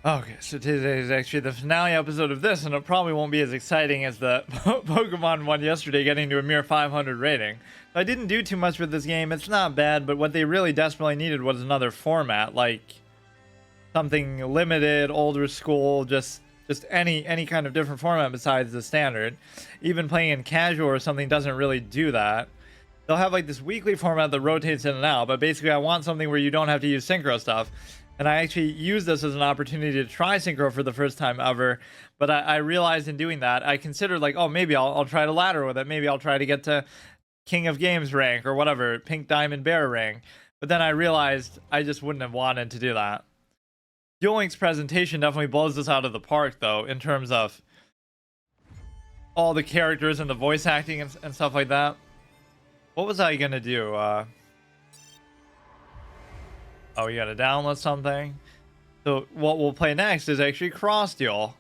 Okay, so today is actually the finale episode of this, and it probably won't be as exciting as the Pokemon one yesterday, getting to a mere 500 rating. So I didn't do too much with this game. It's not bad, but what they really desperately needed was another format, like something limited, older school, just any kind of different format besides the standard. Even playing in casual or something doesn't really do that. They'll have like this weekly format that rotates in and out, but basically I want something where you don't have to use synchro stuff. And I actually used this as an opportunity to try synchro for the first time ever. But I realized in doing that, I considered like, oh, maybe I'll try to ladder with it. Maybe I'll try to get to King of Games rank or whatever, Pink Diamond Bear rank. But then I realized I just wouldn't have wanted to do that. Duel Link's presentation definitely blows this out of the park, though, in terms of all the characters and the voice acting and stuff like that. What was I going to do? Oh, you gotta download something. So what we'll play next is actually Cross Duel.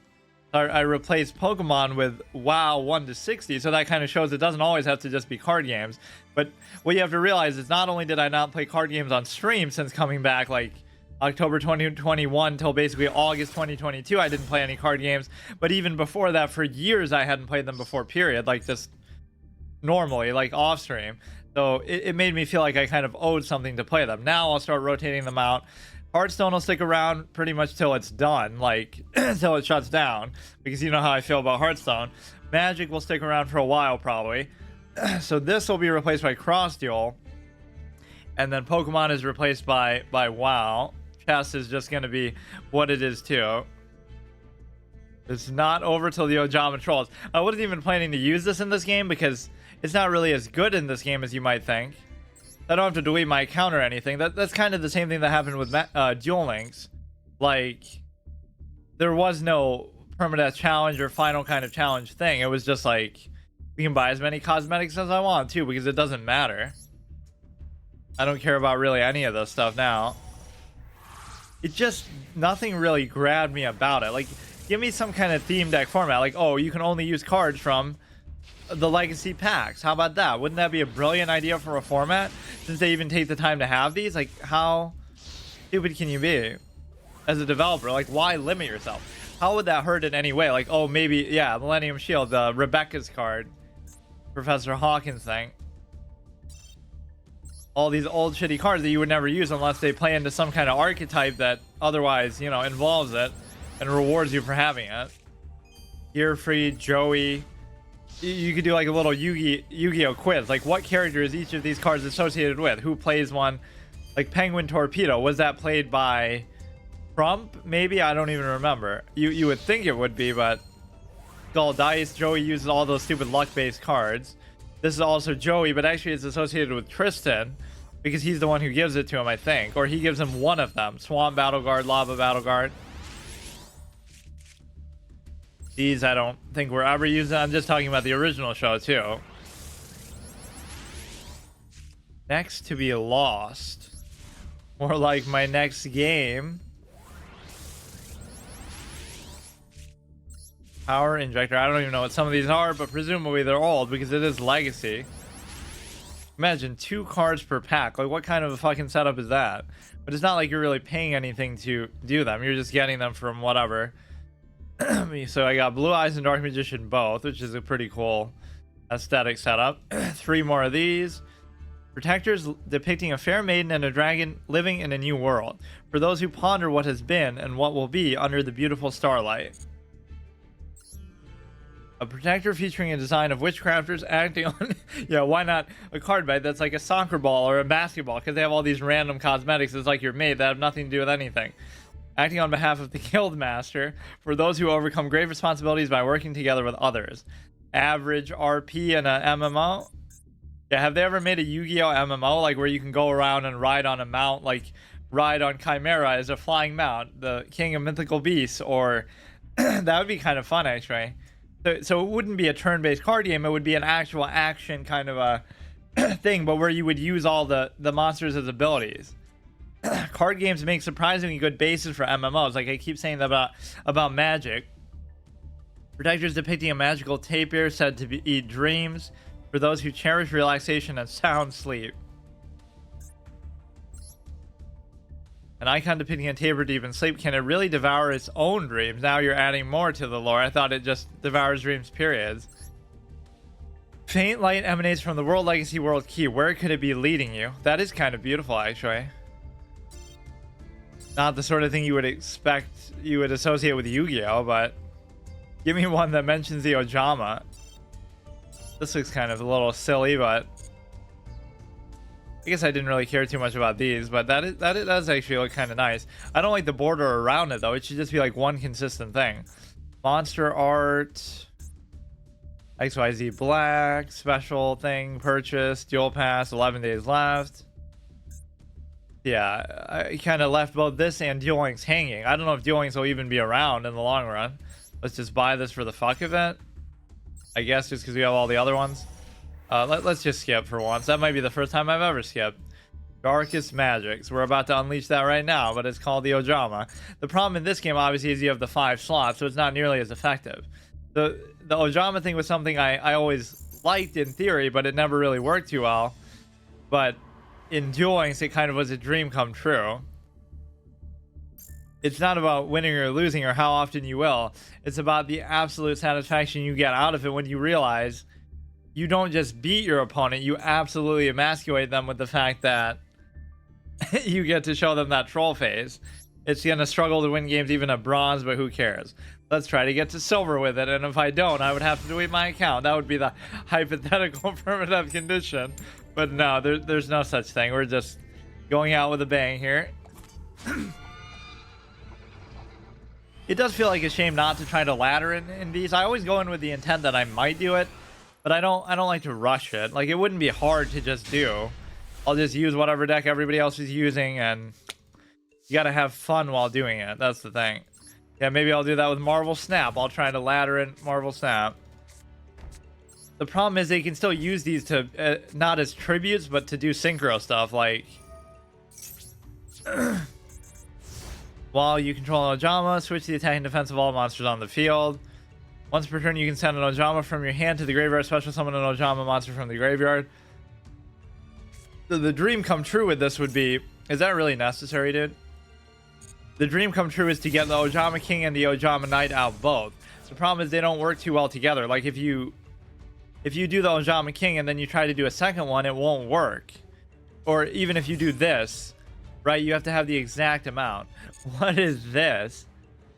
I replaced Pokemon with WoW 1 to 60, so that kind of shows it doesn't always have to just be card games. But what you have to realize is not only did I not play card games on stream since coming back like October 2021 till basically August 2022, I didn't play any card games. But even before that, for years, I hadn't played them before, period. Like just normally, like off stream. So it made me feel like I kind of owed something to play them. Now I'll start rotating them out. Hearthstone will stick around pretty much till it's done, like until it shuts down, because you know how I feel about Hearthstone. Magic will stick around for a while probably. So this will be replaced by Cross Duel, and then Pokemon is replaced by WoW. Chess is just going to be what it is too. It's not over till the Ojama trolls. I wasn't even planning to use this in this game because it's not really as good in this game as you might think. I don't have to delete my account or anything. That's kind of the same thing that happened with Duel Links. Like, there was no permadeath challenge or final kind of challenge thing. It was just like, we can buy as many cosmetics as I want too, because it doesn't matter. I don't care about really any of this stuff now. It just, nothing really grabbed me about it. Like, give me some kind of theme deck format. Like, oh, you can only use cards from the legacy packs. How about that? Wouldn't that be a brilliant idea for a format, since they even take the time to have these? Like, how stupid can you be as a developer? Like, why limit yourself? How would that hurt in any way? Like, oh, maybe, yeah, Millennium Shield, the Rebecca's card, Professor Hawkins thing, all these old shitty cards that you would never use unless they play into some kind of archetype that otherwise, you know, involves it and rewards you for having it. Gearfried, Joey. You could do like a little Yu-Gi-Oh quiz. Like, what character is each of these cards associated with? Who plays one? Like Penguin Torpedo. Was that played by Trump? Maybe? I don't even remember. You would think it would be, but Skull Dice. Joey uses all those stupid luck-based cards. This is also Joey, but actually it's associated with Tristan because he's the one who gives it to him, I think. Or he gives him one of them. Swamp Battle Guard, Lava Battle Guard. These I don't think we're ever using. I'm just talking about the original show too. Next to be lost. More like my next game. Power Injector. I don't even know what some of these are, but presumably they're old because it is Legacy. Imagine 2 cards per pack. Like, what kind of a fucking setup is that? But it's not like you're really paying anything to do them. You're just getting them from whatever. So I got Blue Eyes and Dark Magician both, which is a pretty cool aesthetic setup. 3 more of these. Protectors depicting a fair maiden and a dragon living in a new world. For those who ponder what has been and what will be under the beautiful starlight. A protector featuring a design of witchcrafters acting on... yeah, why not a card bite that's like a soccer ball or a basketball? Because they have all these random cosmetics. It's like you're made that have nothing to do with anything. Acting on behalf of the Guildmaster, for those who overcome great responsibilities by working together with others. Average RP in a MMO. Yeah, have they ever made a Yu-Gi-Oh MMO, like where you can go around and ride on a mount, like ride on Chimera as a flying mount, the King of Mythical Beasts, or that would be kind of fun actually. So it wouldn't be a turn-based card game, it would be an actual action kind of a thing, but where you would use all the monsters as abilities. Card games make surprisingly good bases for MMOs. Like I keep saying that about Magic. Protectors depicting a magical tapir said to eat dreams for those who cherish relaxation and sound sleep. An icon depicting a Tabor deep in sleep. Can it really devour its own dreams? Now you're adding more to the lore. I thought it just devours dreams, periods. Faint light emanates from the World Legacy World Key. Where could it be leading you? That is kind of beautiful, actually. Not the sort of thing you would expect you would associate with Yu-Gi-Oh, but give me one that mentions the Ojama. This looks kind of a little silly, but I guess I didn't really care too much about these, but that does actually look kind of nice. I don't like the border around it, though. It should just be like one consistent thing. Monster art, XYZ black, special thing, purchase, dual pass, 11 days left. Yeah, I kind of left both this and Duel Links hanging. I don't know if Duel Links will even be around in the long run. Let's just buy this for the fuck of it. I guess just because we have all the other ones. Let's just skip for once. That might be the first time I've ever skipped. Darkest Magics. We're about to unleash that right now, but it's called the Ojama. The problem in this game, obviously, is you have the 5 slots, so it's not nearly as effective. The Ojama thing was something I always liked in theory, but it never really worked too well. But in Duel Links, it kind of was a dream come true. It's not about winning or losing or how often you will. It's about the absolute satisfaction you get out of it when you realize you don't just beat your opponent, you absolutely emasculate them with the fact that you get to show them that troll face. It's gonna struggle to win games even at bronze, but who cares? Let's try to get to silver with it, and if I don't, I would have to delete my account. That would be the hypothetical permanent condition. But no, there's no such thing. We're just going out with a bang here. It does feel like a shame not to try to ladder in these. I always go in with the intent that I might do it, but I don't like to rush it. Like, it wouldn't be hard to just do. I'll just use whatever deck everybody else is using, and you gotta have fun while doing it. That's the thing. Yeah, maybe I'll do that with Marvel Snap. I'll try to ladder in Marvel Snap. The problem is they can still use these to, not as tributes, but to do synchro stuff, like... While you control an Ojama, switch the attack and defense of all monsters on the field. Once per turn, you can send an Ojama from your hand to the graveyard, special summon an Ojama monster from the graveyard. So the dream come true with this would be... Is that really necessary, dude? The dream come true is to get the Ojama King and the Ojama Knight out both. The problem is they don't work too well together. Like, if you do the Ojama King and then you try to do a second one, it won't work. Or even if you do this, right, you have to have the exact amount. What is this?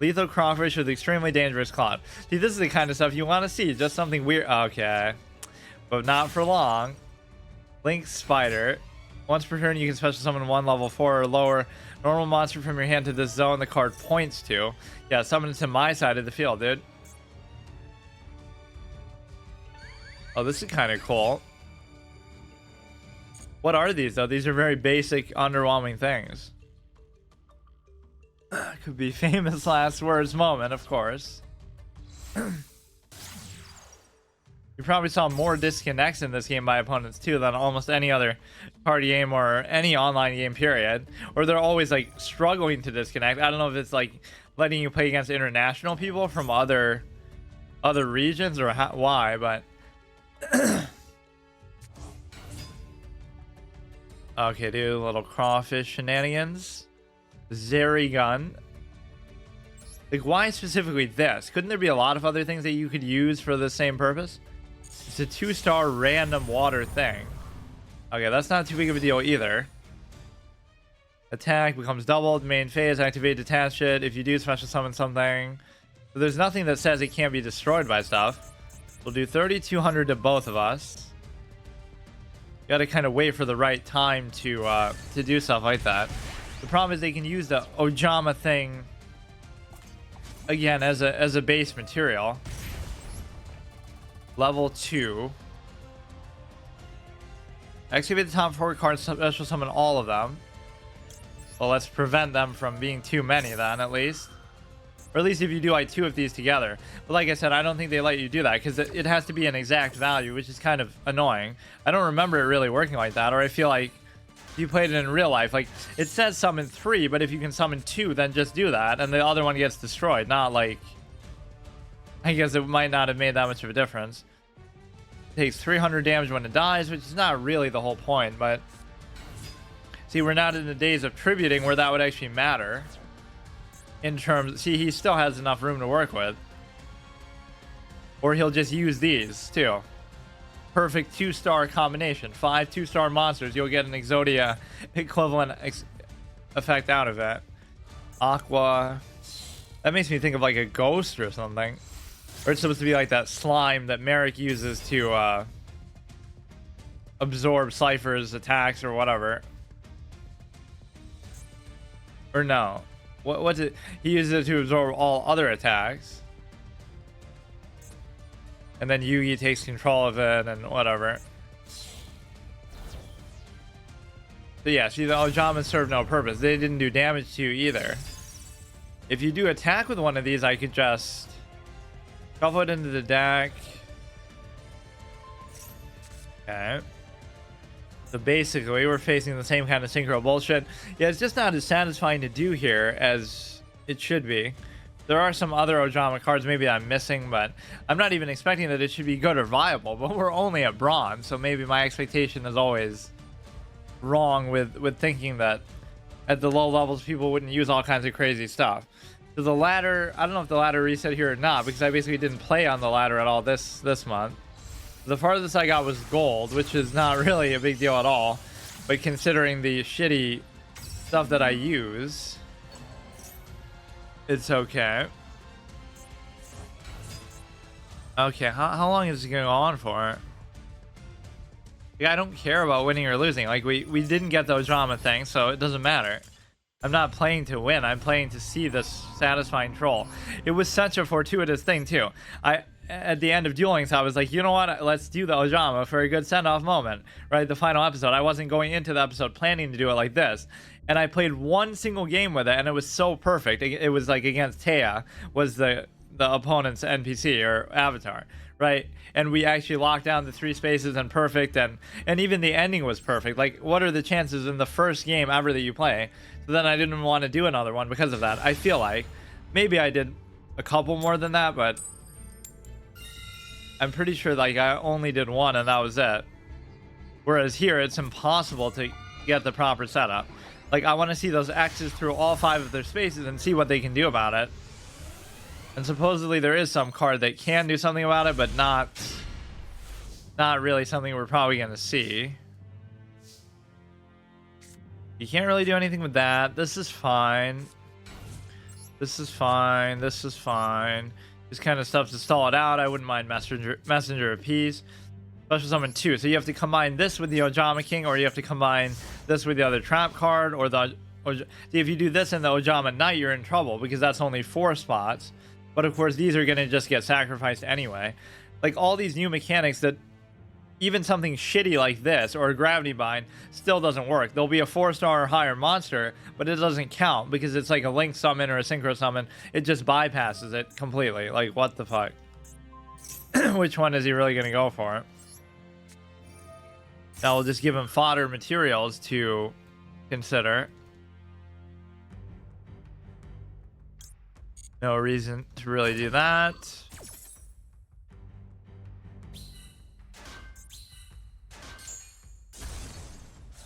Lethal Crawfish with extremely dangerous cloud. See, this is the kind of stuff you want to see. Just something weird. Okay. But not for long. Link Spider. Once per turn, you can special summon one level 4 or lower normal monster from your hand to this zone the card points to. Yeah, summon it to my side of the field, dude. Oh, this is kind of cool. What are these, though? These are very basic, underwhelming things. Could be famous last words moment, of course. You probably saw more disconnects in this game by opponents, too, than almost any other party game or any online game, period. Or they're always, like, struggling to disconnect. I don't know if it's, like, letting you play against international people from other regions or why, but... Okay, dude, little crawfish shenanigans. Zerigun. Like, why specifically this? Couldn't there be a lot of other things that you could use for the same purpose? It's a 2-star random water thing. Okay, that's not too big of a deal either. Attack becomes doubled. Main phase, activate detach it. If you do special summon something. So there's nothing that says it can't be destroyed by stuff. We'll do 3,200 to both of us. Gotta kind of wait for the right time to do stuff like that. The problem is they can use the Ojama thing again as a base material. Level 2. Activate the top 4 cards, special summon all of them. Well, let's prevent them from being too many then, at least. Or at least if you do like 2 of these together. But like I said, I don't think they let you do that because it has to be an exact value, which is kind of annoying. I don't remember it really working like that, or I feel like if you played it in real life, like it says summon 3, but if you can summon 2, then just do that, and the other one gets destroyed. Not like, I guess it might not have made that much of a difference. It takes 300 damage when it dies, which is not really the whole point, but See, we're not in the days of tributing where that would actually matter. In terms, see, he still has enough room to work with. Or he'll just use these, too. Perfect 2-star combination. 5 2-star monsters. You'll get an Exodia equivalent effect out of it. Aqua. That makes me think of like a ghost or something. Or it's supposed to be like that slime that Merrick uses to absorb Cypher's attacks or whatever. Or no. What's it? He uses it to absorb all other attacks. And then Yugi takes control of it and whatever. So yeah, see, the Ojama serve no purpose. They didn't do damage to you either. If you do attack with one of these, I could just shuffle it into the deck. Okay. So basically, we're facing the same kind of synchro bullshit. Yeah, it's just not as satisfying to do here as it should be. There are some other Ojama cards maybe I'm missing, but I'm not even expecting that it should be good or viable. But we're only at bronze, so maybe my expectation is always wrong with thinking that at the low levels people wouldn't use all kinds of crazy stuff. So the ladder, I don't know if the ladder reset here or not, because I basically didn't play on the ladder at all this month. The farthest I got was gold, which is not really a big deal at all, but considering the shitty stuff that I use, it's okay. Okay, how long is it going to go on for? Yeah, I don't care about winning or losing. Like, we didn't get the Ojama thing, so it doesn't matter. I'm not playing to win. I'm playing to see this satisfying troll. It was such a fortuitous thing, too. At the end of Duel Links, I was like, you know what? Let's do the Ojama for a good send-off moment, right? The final episode. I wasn't going into the episode planning to do it like this. And I played one single game with it, and it was so perfect. It was like against Taya, was the opponent's NPC or avatar, right? And we actually locked down the 3 spaces and perfect, and even the ending was perfect. Like, what are the chances in the first game ever that you play? So then I didn't want to do another one because of that. I feel like maybe I did a couple more than that, but I'm pretty sure like I only did one and that was it. Whereas here, it's impossible to get the proper setup. Like, I want to see those X's through all 5 of their spaces and see what they can do about it. And supposedly there is some card that can do something about it, but not really something we're probably going to see. You can't really do anything with that. This is fine. This is fine. This is fine. This kind of stuff to stall it out. I wouldn't mind Messenger of Peace. Special Summon 2. So you have to combine this with the Ojama King, or you have to combine this with the other trap card, or the... If you do this in the Ojama Knight, you're in trouble, because that's only 4 spots. But of course, these are going to just get sacrificed anyway. Like, all these new mechanics that even something shitty like this, or a Gravity Bind, still doesn't work. There'll be a 4-star or higher monster, but it doesn't count, because it's like a Link Summon or a Synchro Summon. It just bypasses it completely. Like, what the fuck? Which one is he really going to go for? Now we'll just give him fodder materials to consider. No reason to really do that.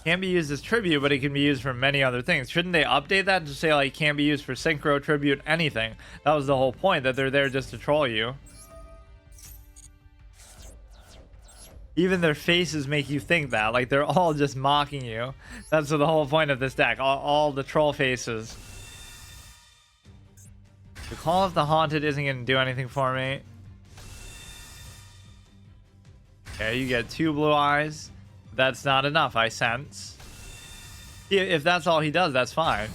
Can't be used as tribute, but it can be used for many other things. Shouldn't they update that to say, like, can't be used for synchro, tribute, anything? That was the whole point, that they're there just to troll you. Even their faces make you think that. Like, they're all just mocking you. That's the whole point of this deck. All the troll faces. The Call of the Haunted isn't going to do anything for me. Okay, you get 2 blue eyes. That's not enough, I sense. If that's all he does, that's fine.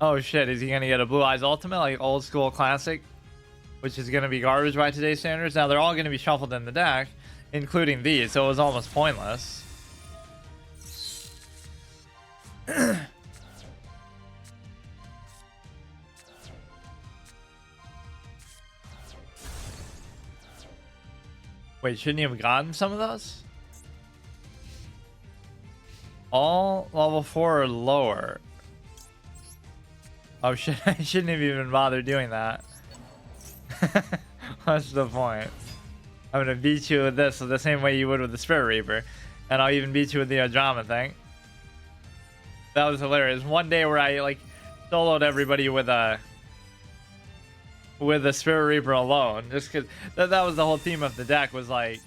Oh shit, is he going to get a blue eyes ultimate, like old school classic? Which is going to be garbage by today's standards. Now, they're all going to be shuffled in the deck, including these, so it was almost pointless. Wait, shouldn't you have gotten some of those? All level 4 or lower. Oh shit, I shouldn't have even bothered doing that. What's the point? I'm gonna beat you with this the same way you would with the Spirit Reaper. And I'll even beat you with the Ojama thing. That was hilarious. One day where I like soloed everybody with a Spirit Reaper alone, just because that was the whole theme of the deck, was like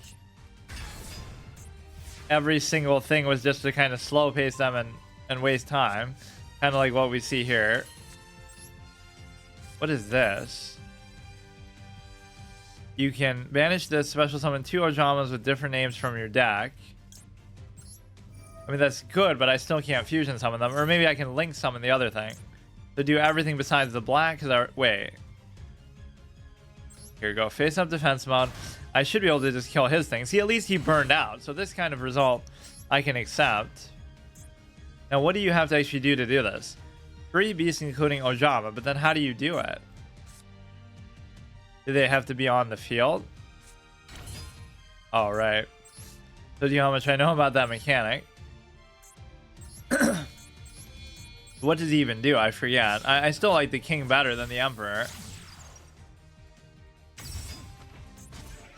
every single thing was just to kind of slow pace them and waste time, kind of like what we see here. What is this? You can banish this, special summon 2 Ojamas with different names from your deck. I mean, that's good, but I still can't fusion summon them. Or maybe I can link summon the other thing. To do everything besides the black, because wait. Here we go. Face up defense mode. I should be able to just kill his thing. See, at least he burned out. So this kind of result I can accept. Now, what do you have to actually do to do this? 3 beasts, including Ojama, but then how do you do it? Do they have to be on the field? All right. So do you know how much I know about that mechanic? What does he even do? I forget. I still like the king better than the emperor.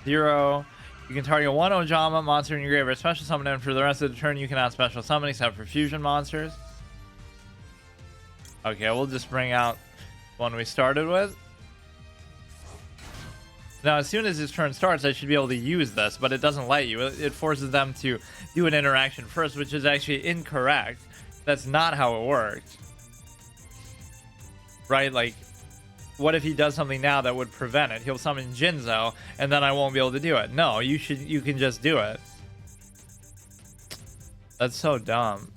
0. You can target 1 Ojama monster in your graveyard, special summon him. For the rest of the turn, you cannot special summon except for fusion monsters. Okay, we'll just bring out one we started with. Now, as soon as his turn starts, I should be able to use this, but it doesn't let you. It forces them to do an interaction first, which is actually incorrect. That's not how it works. Right? Like, what if he does something now that would prevent it? He'll summon Jinzo, and then I won't be able to do it. No, you can just do it. That's so dumb.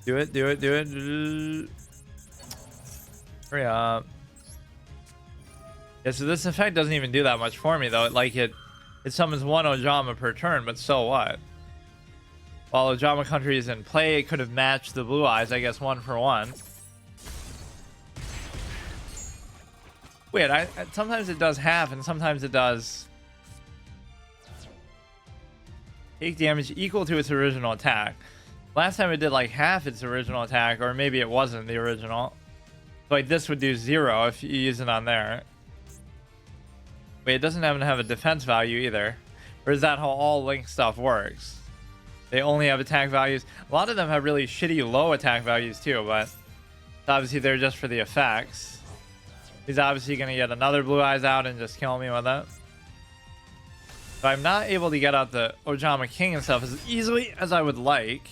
Do it. Hurry up. Yeah, so this effect doesn't even do that much for me, though. It summons 1 Ojama per turn, but so what? While Ojama Country is in play, it could have matched the Blue Eyes, I guess, 1 for 1. Wait, sometimes it does half, and sometimes it does take damage equal to its original attack. Last time it did like half its original attack, or maybe it wasn't the original. Like this would do 0 if you use it on there. Wait, it doesn't even have a defense value either. Or is that how all Link stuff works? They only have attack values. A lot of them have really shitty low attack values too, but obviously they're just for the effects. He's obviously going to get another Blue Eyes out and just kill me with it. So I'm not able to get out the Ojama King and stuff as easily as I would like.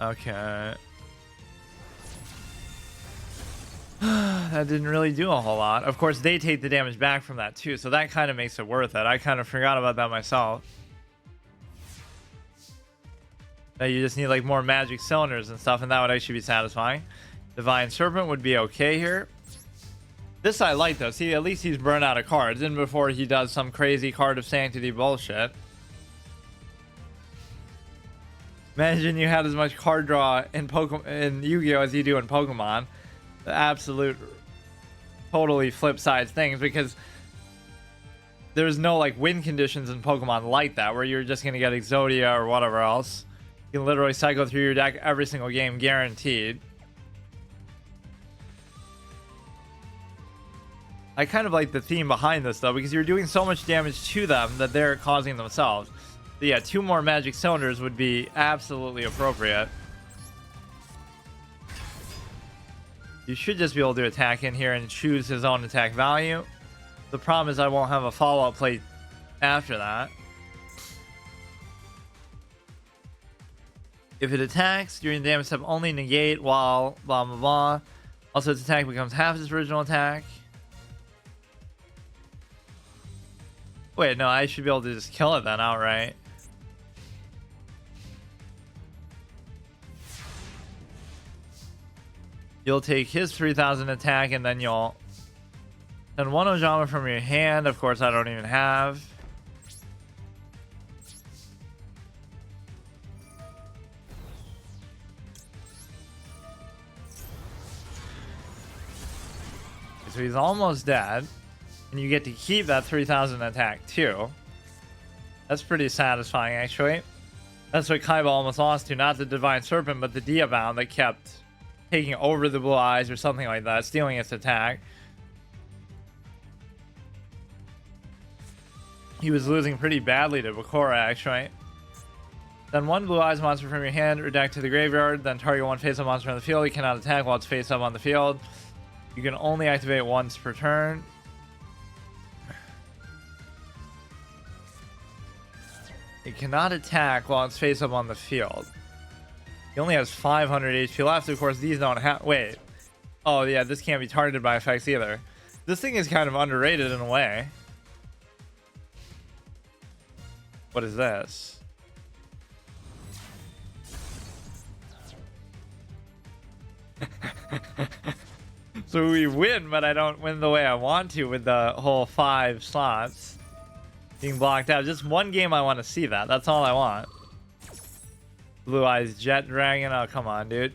Okay. That didn't really do a whole lot. Of course, they take the damage back from that too, so that kind of makes it worth it. I kind of forgot about that myself. That you just need like more magic cylinders and stuff, and that would actually be satisfying. Divine Serpent would be okay here. This I like though. See, at least he's burned out of cards, and before he does some crazy Card of Sanctity bullshit. Imagine you had as much card draw in Yu-Gi-Oh as you do in Pokemon. The absolute, totally flip sides things, because there's no like win conditions in Pokemon like that, where you're just gonna get Exodia or whatever else. You can literally cycle through your deck every single game, guaranteed. I kind of like the theme behind this though, because you're doing so much damage to them that they're causing themselves. So yeah, 2 more magic cylinders would be absolutely appropriate. You should just be able to attack in here and choose his own attack value. The problem is I won't have a follow-up play after that. If it attacks during the damage step, only negate while blah blah blah. Also, its attack becomes half its original attack. Wait, no, I should be able to just kill it then outright. You'll take his 3,000 attack, and then you'll send 1 Ojama from your hand. Of course, I don't even have. So he's almost dead. And you get to keep that 3,000 attack too. That's pretty satisfying, actually. That's what Kaiba almost lost to. Not the Divine Serpent, but the Diabound that kept taking over the Blue Eyes or something like that, stealing its attack. He was losing pretty badly to Bakura, actually. Then one Blue Eyes monster from your hand or deck to the graveyard. Then target one face-up monster on the field. You cannot attack while it's face-up on the field. You can only activate once per turn. It cannot attack while it's face-up on the field. He only has 500 HP left. Of course, these don't have... Wait. Oh, yeah, this can't be targeted by effects either. This thing is kind of underrated in a way. What is this? So we win, but I don't win the way I want to with the whole 5 slots being blocked out. Just one game I want to see that. That's all I want. Blue Eyes Jet Dragon. Oh, come on, dude.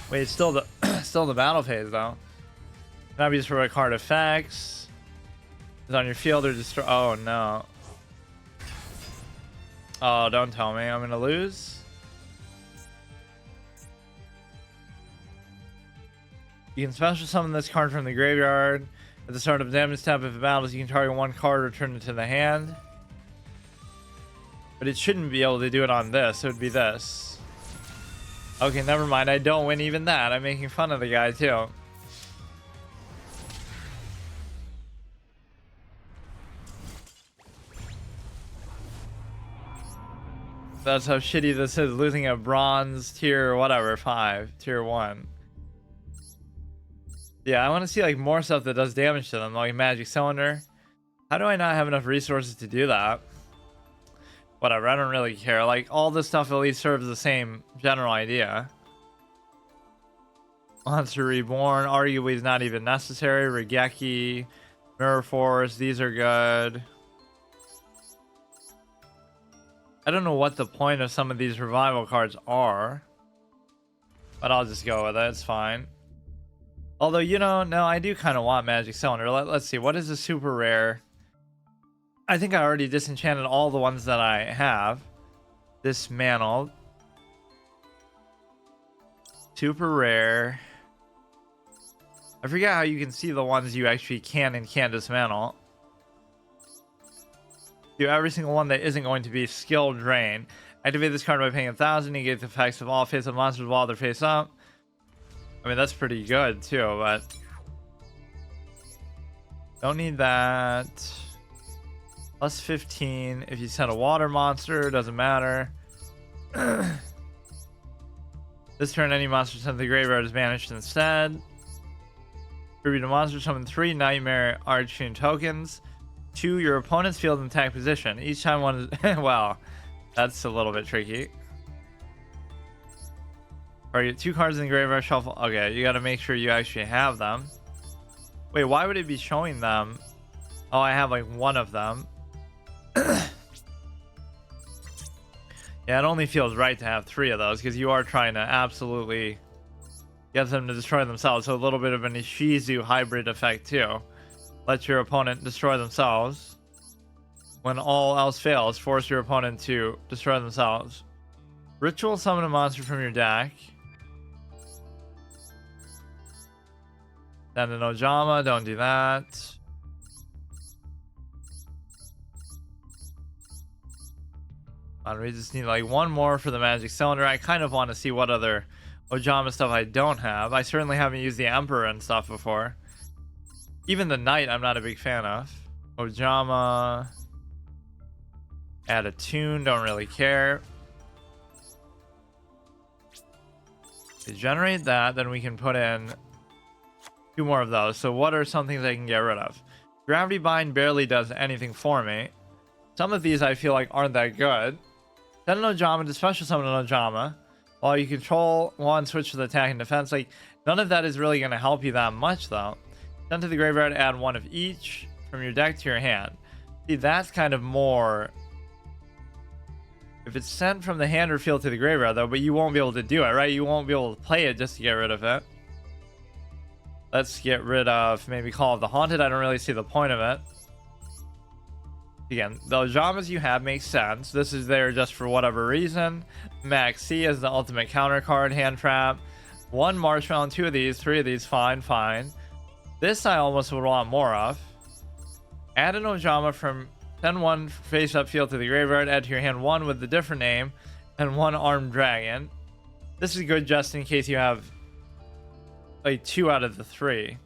Wait, it's still the still the battle phase though. Not be just for card effects. It's on your field or destroy. Oh no. Oh, don't tell me I'm gonna lose. You can special summon this card from the graveyard. At the start of the damage step, if it battles, you can target one card or return it to the hand. But it shouldn't be able to do it on this. It would be this. Okay, never mind. I don't win even that. I'm making fun of the guy too. That's how shitty this is. Losing a bronze tier, whatever, 5, tier 1. Yeah, I want to see like more stuff that does damage to them, like Magic Cylinder. How do I not have enough resources to do that? Whatever, I don't really care. Like, all this stuff at least serves the same general idea. Monster Reborn, arguably is not even necessary. Regeki, Mirror Force, these are good. I don't know what the point of some of these revival cards are. But I'll just go with it, it's fine. Although, you know, no, I do kind of want Magic Cylinder. Let's see, what is a super rare? I think I already disenchanted all the ones that I have. Dismantled. Super rare. I forget how you can see the ones you actually can and can't dismantle. Do every single one that isn't going to be skill drain. Activate this card by paying 1,000. Negate the effects of all face-up monsters while they're face-up. I mean, that's pretty good too, but don't need that. Plus 15. If you send a water monster, doesn't matter. This turn, any monster sent to the graveyard is banished instead. Tribute a monster, summon 3 Nightmare Archfiend tokens to your opponent's field and attack position. Each time one is... Wow, that's a little bit tricky. Alright, 2 cards in the graveyard, shuffle. Okay, you gotta make sure you actually have them. Wait, why would it be showing them? Oh, I have like 1 of them. Yeah, it only feels right to have 3 of those because you are trying to absolutely get them to destroy themselves. So a little bit of an Ishizu hybrid effect too. Let your opponent destroy themselves. When all else fails, force your opponent to destroy themselves. Ritual summon a monster from your deck. Then an Ojama, don't do that. We just need like 1 more for the Magic Cylinder. I kind of want to see what other Ojama stuff I don't have. I certainly haven't used the Emperor and stuff before. Even the Knight I'm not a big fan of. Ojama. Add a tune, don't really care. To generate that, then we can put in 2 more of those. So what are some things I can get rid of? Gravity Bind barely does anything for me. Some of these I feel like aren't that good. Then an Ojama to special summon an Ojama. While you control 1, switch to the attack and defense. Like, none of that is really going to help you that much, though. Send to the graveyard, add 1 of each from your deck to your hand. See, that's kind of more... If it's sent from the hand or field to the graveyard, though, but you won't be able to do it, right? You won't be able to play it just to get rid of it. Let's get rid of maybe Call of the Haunted. I don't really see the point of it. Again, the Ojamas you have make sense. This is there just for whatever reason. Max C is the ultimate counter card, hand trap. 1 Marshmallow, 2 of these, 3 of these, fine, fine. This I almost would want more of. Add an Ojama from send one face up field to the graveyard. Add to your hand one with a different name and one armed dragon. This is good just in case you have like 2 out of the 3.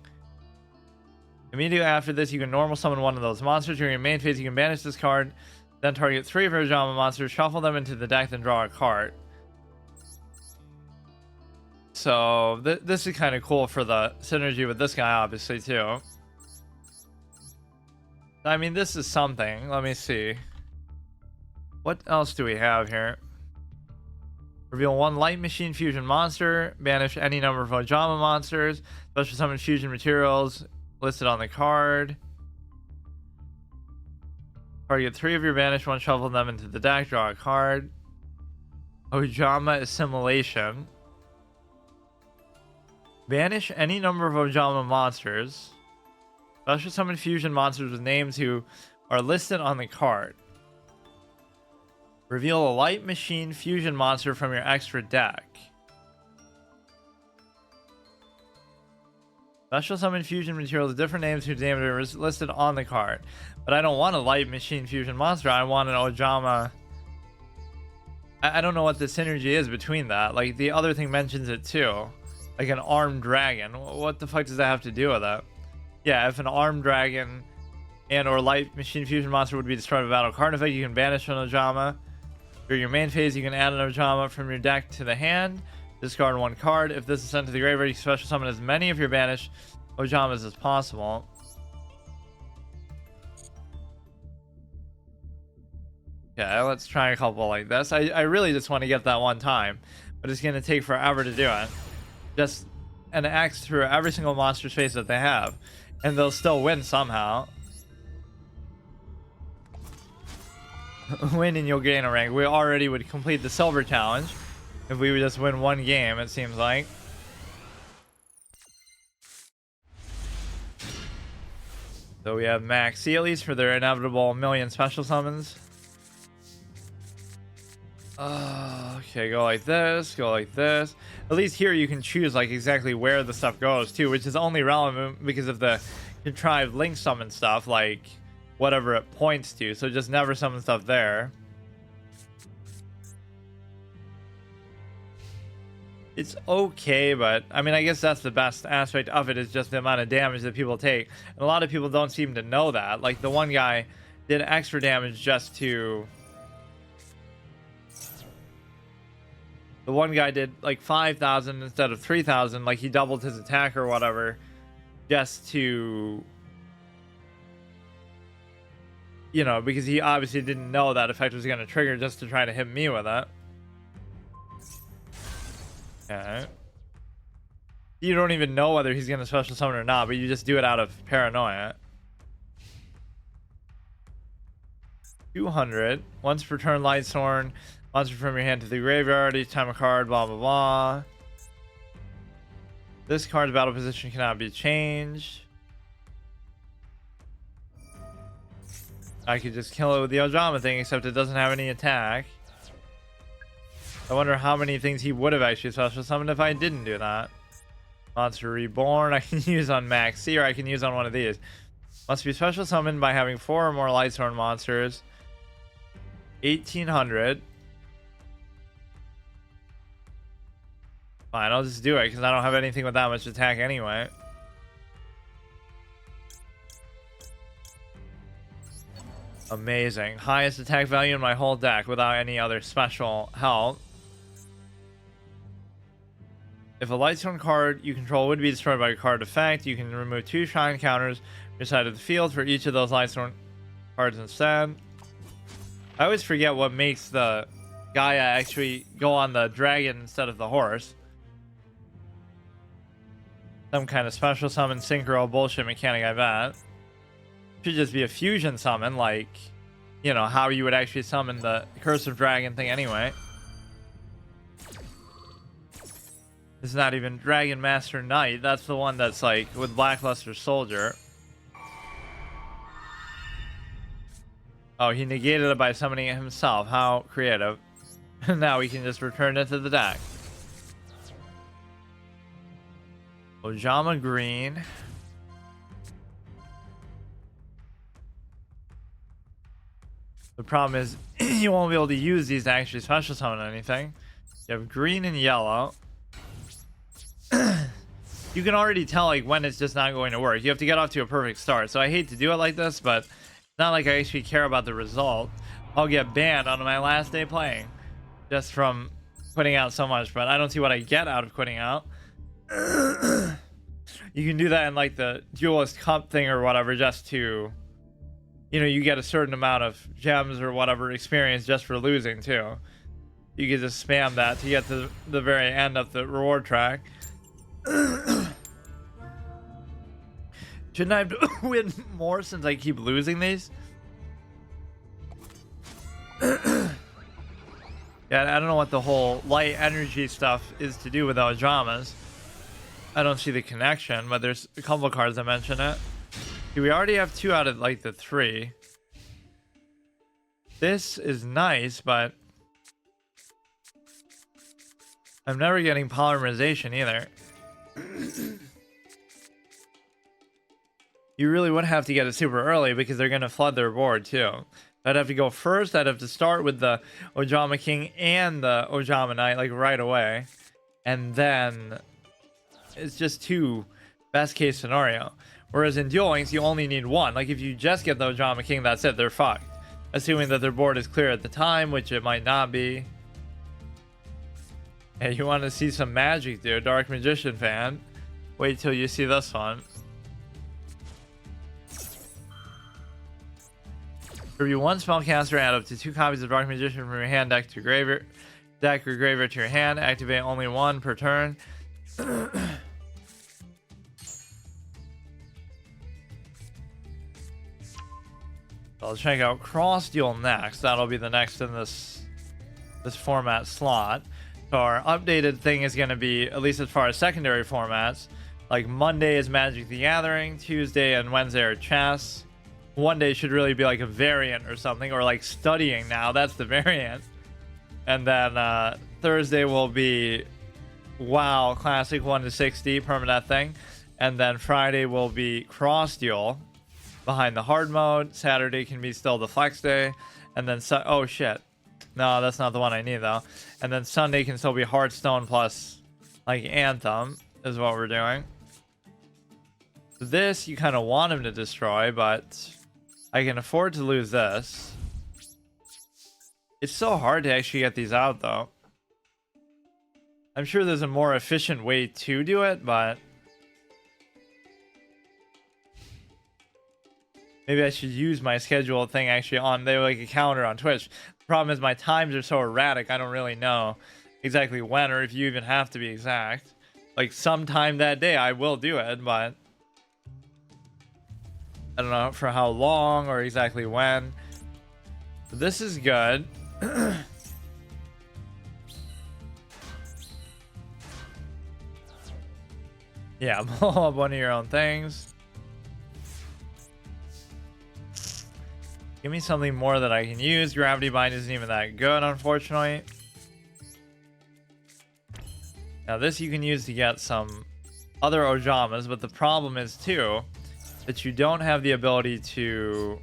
Immediately after this, you can normal summon one of those monsters. During your main phase, you can banish this card, then target 3 of your Ojama monsters, shuffle them into the deck, then draw a card. So this is kind of cool for the synergy with this guy, obviously, too. I mean, this is something. Let me see. What else do we have here? Reveal 1 Light Machine Fusion monster. Banish any number of Ojama monsters. Special summon fusion materials listed on the card. Target 3 of your banished ones, shuffle them into the deck, draw a card. Ojama Assimilation. Banish any number of Ojama monsters. Special summon fusion monsters with names who are listed on the card. Reveal a Light Machine Fusion monster from your extra deck. Special summon fusion materials with different names whose names are listed on the card. But I don't want a Light Machine Fusion monster. I want an Ojama. I don't know what the synergy is between that. Like, the other thing mentions it too. Like an armed dragon. What the fuck does that have to do with that? Yeah, if an armed dragon and or Light Machine Fusion monster would be destroyed by battle card effect, you can banish an Ojama. During your main phase, you can add an Ojama from your deck to the hand. Discard 1 card. If this is sent to the graveyard, you can special summon as many of your banished Ojamas as possible. Okay, let's try a couple like this. I really just want to get that one time, but it's going to take forever to do it. Just an X through every single monster face that they have, and they'll still win somehow. Win and you'll gain a rank. We already would complete the silver challenge if we would just win 1 game, it seems like. So we have max Sealies for their inevitable million special summons. Okay, go like this, go like this. At least here you can choose like exactly where the stuff goes too, which is only relevant because of the contrived link summon stuff, like whatever it points to. So just never summon stuff there. It's okay, but I mean, I guess that's the best aspect of it, is just the amount of damage that people take. And a lot of people don't seem to know that. Like the one guy did extra damage just to... The one guy did like 5,000 instead of 3,000, like he doubled his attack or whatever, just to, you know, because he obviously didn't know that effect was going to trigger, just to try to hit me with it. Okay. You don't even know whether he's going to special summon or not, but you just do it out of paranoia. 200. Once per turn, Lightsworn. Monster from your hand to the graveyard. Each time a card, blah, blah, blah. This card's battle position cannot be changed. I could just kill it with the Ojama thing, except it doesn't have any attack. I wonder how many things he would have actually special summoned if I didn't do that. Monster Reborn, I can use on Max C, or I can use on one of these. Must be special summoned by having 4 or more Lightsworn monsters. 1,800. Fine, I'll just do it because I don't have anything with that much attack anyway. Amazing. Highest attack value in my whole deck without any other special help. If a Lightsworn card you control would be destroyed by a card effect, you can remove 2 Shine counters from your side of the field for each of those Lightsworn cards instead. I always forget what makes the Gaia actually go on the dragon instead of the horse. Some kind of special summon synchro bullshit mechanic, I bet. Should just be a fusion summon, like, you know, how you would actually summon the Curse of Dragon thing anyway. It's not even Dragon Master Knight. That's the one that's like with Blackluster Soldier. Oh, he negated it by summoning it himself. How creative. Now we can just return it to the deck. Ojama Green. The problem is you won't be able to use these to actually special summon anything. You have green and yellow. You can already tell like when it's just not going to work. You have to get off to a perfect start. So I hate to do it like this, but it's not like I actually care about the result. I'll get banned on my last day playing just from putting out so much, but I don't see what I get out of quitting out. You can do that in like the Duelist Cup thing or whatever, just to, you know, you get a certain amount of gems or whatever experience just for losing too. You can just spam that to get to the very end of the reward track. Shouldn't I have to win more since I keep losing these? Yeah, I don't know what the whole light energy stuff is to do with Ojamas. I don't see the connection, but there's a couple of cards that mention it. See, we already have 2 out of like the 3. This is nice, but I'm never getting polymerization either. You really would have to get it super early because they're going to flood their board too. I'd have to go first. I'd have to start with the Ojama King and the Ojama Knight like right away. And then it's just 2 best case scenario. Whereas in Duel Links, you only need 1. Like if you just get the Ojama King, that's it. They're fucked. Assuming that their board is clear at the time, which it might not be. Hey, you want to see some magic, dude? Dark Magician fan. Wait till you see this one. Review 1 spellcaster, add up to 2 copies of Dark Magician from your hand deck to graveyard deck or graveyard to your hand. Activate only 1 per turn. I'll check out Cross Duel next. That'll be the next in this format slot. So our updated thing is going to be, at least as far as secondary formats, like Monday is Magic the Gathering, Tuesday and Wednesday are chess. One day should really be like a variant or something, or like studying now. That's the variant. And then Thursday will be WoW Classic 1 to 60 permanent thing. And then Friday will be Cross Duel behind the hard mode. Saturday can be still the flex day. And then oh shit. No, that's not the one I need though. And then Sunday can still be Hearthstone plus like Anthem is what we're doing. This you kind of want him to destroy, but I can afford to lose this. It's so hard to actually get these out though. I'm sure there's a more efficient way to do it, but maybe I should use my schedule thing actually on there, like a calendar on Twitch. The problem is my times are so erratic, I don't really know exactly when or if you even have to be exact. Like sometime that day I will do it, but I don't know for how long or exactly when. But this is good. Yeah, blow up one of your own things. Give me something more that I can use. Gravity Bind isn't even that good, unfortunately. Now this you can use to get some other Ojamas, but the problem is too that you don't have the ability to...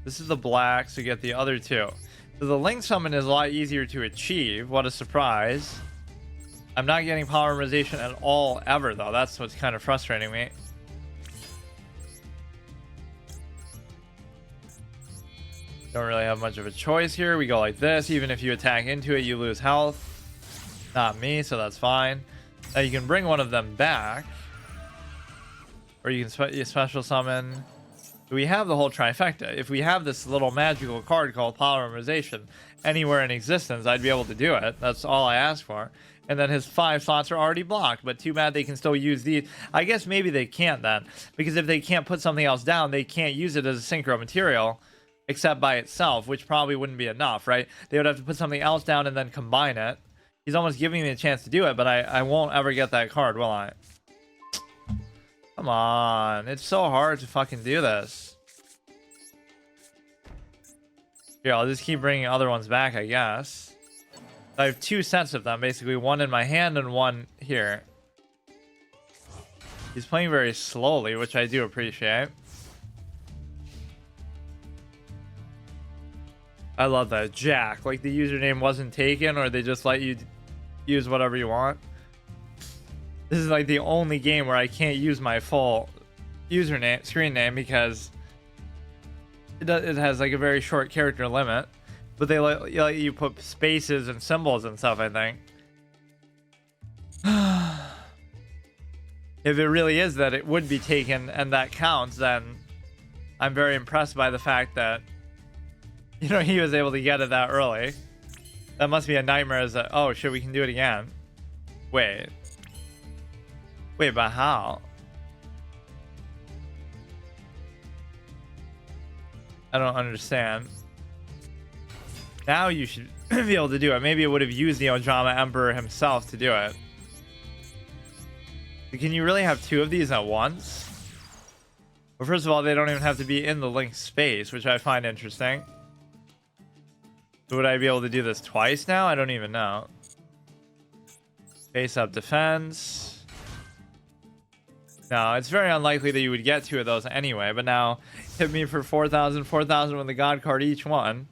This is the black, so get the other 2. So the Link Summon is a lot easier to achieve. What a surprise. I'm not getting polymerization at all ever though. That's what's kind of frustrating me. Don't really have much of a choice here. We go like this. Even if you attack into it, you lose health. Not me, so that's fine. Now you can bring one of them back. Or you can special summon. We have the whole trifecta. If we have this little magical card called Polymerization anywhere in existence, I'd be able to do it. That's all I ask for. And then his 5 slots are already blocked, but too bad they can still use these. I guess maybe they can't then, because if they can't put something else down, they can't use it as a synchro material except by itself, which probably wouldn't be enough, right? They would have to put something else down and then combine it. He's almost giving me a chance to do it, but I won't ever get that card, will I? Come on, it's so hard to fucking do this. Here, I'll just keep bringing other ones back, I guess. I have 2 sets of them, basically. One in my hand and one here. He's playing very slowly, which I do appreciate. I love that. Jack. Like the username wasn't taken, or they just let you use whatever you want. This is like the only game where I can't use my full username, screen name, because it has like a very short character limit. But they let you put spaces and symbols and stuff, I think. If it really is that it would be taken and that counts, then I'm very impressed by the fact that, you know, he was able to get it that early. That must be a nightmare. As a, oh shit, we can do it again. Wait, but how? I don't understand. Now you should be able to do it. Maybe it would have used the Ojama Emperor himself to do it. But can you really have two of these at once? Well, first of all, they don't even have to be in the linked space, which I find interesting. So would I be able to do this twice now? I don't even know. Face up defense. No, it's very unlikely that you would get two of those anyway. But now, hit me for 4,000, 4,000 with the God card each one.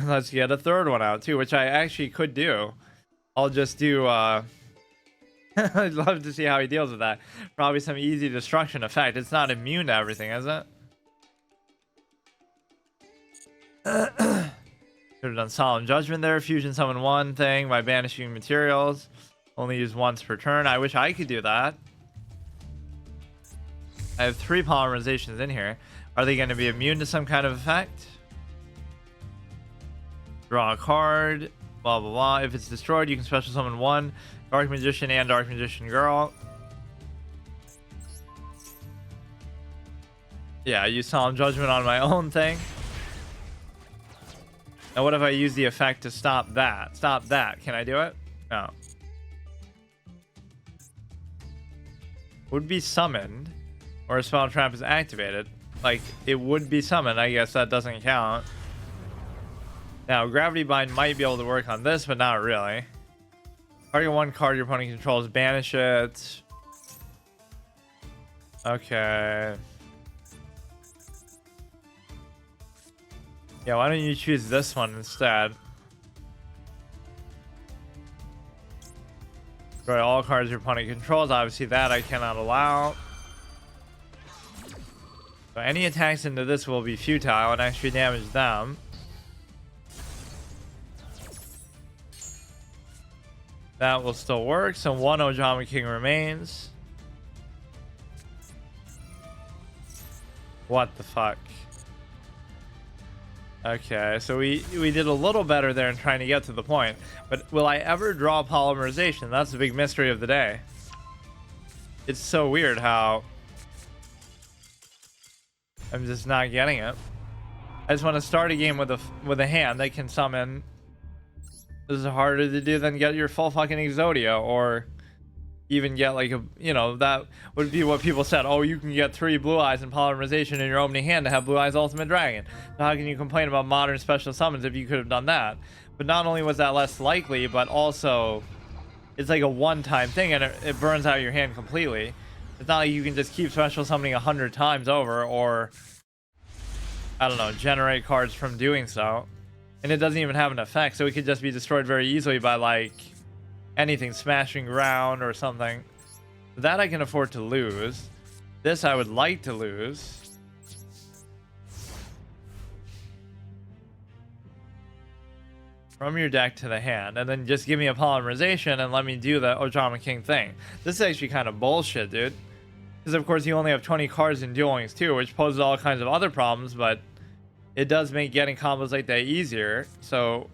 Let's get a third one out too, which I actually could do. I'll just do I'd love to see how he deals with that. Probably some easy destruction effect. It's not immune to everything, is it? Could have done Solemn Judgment there. Fusion summon one thing by banishing materials. Only use once per turn. I wish I could do that. I have 3 polymerizations in here. Are they going to be immune to some kind of effect? Draw a card, blah blah blah. If it's destroyed, you can special summon one Dark Magician and Dark Magician Girl. Yeah, I use Solemn Judgment on my own thing. Now what if I use the effect to stop that? Stop that. Can I do it? No. Would be summoned, or a spell trap is activated. Like, it would be summoned. I guess that doesn't count. Now, Gravity Bind might be able to work on this, but not really. Target one card your opponent controls, banish it. Okay. Yeah, why don't you choose this one instead? Destroy all cards your opponent controls. Obviously, that I cannot allow. So any attacks into this will be futile and actually damage them. That will still work. So one Ojama King remains. What the fuck? Okay, so we did a little better there in trying to get to the point. But will I ever draw polymerization? That's the big mystery of the day. It's so weird how I'm just not getting it. I just want to start a game with a hand that can summon. This is harder to do than get your full fucking Exodia, or even get like a, you know, that would be what people said. Oh, you can get 3 Blue Eyes and polymerization in your opening hand to have Blue Eyes Ultimate Dragon. So how can you complain about modern special summons if you could have done that? But not only was that less likely, but also it's like a one-time thing, and it burns out your hand completely. It's not like you can just keep special summoning 100 times over, or I don't know, generate cards from doing so. And it doesn't even have an effect, so it could just be destroyed very easily by like anything, smashing ground or something. That I can afford to lose. This I would like to lose. From your deck to the hand, and then just give me a polymerization and let me do the Ojama King thing. This is actually kind of bullshit, dude. Because of course you only have 20 cards in Duel Links too, which poses all kinds of other problems, but it does make getting combos like that easier. So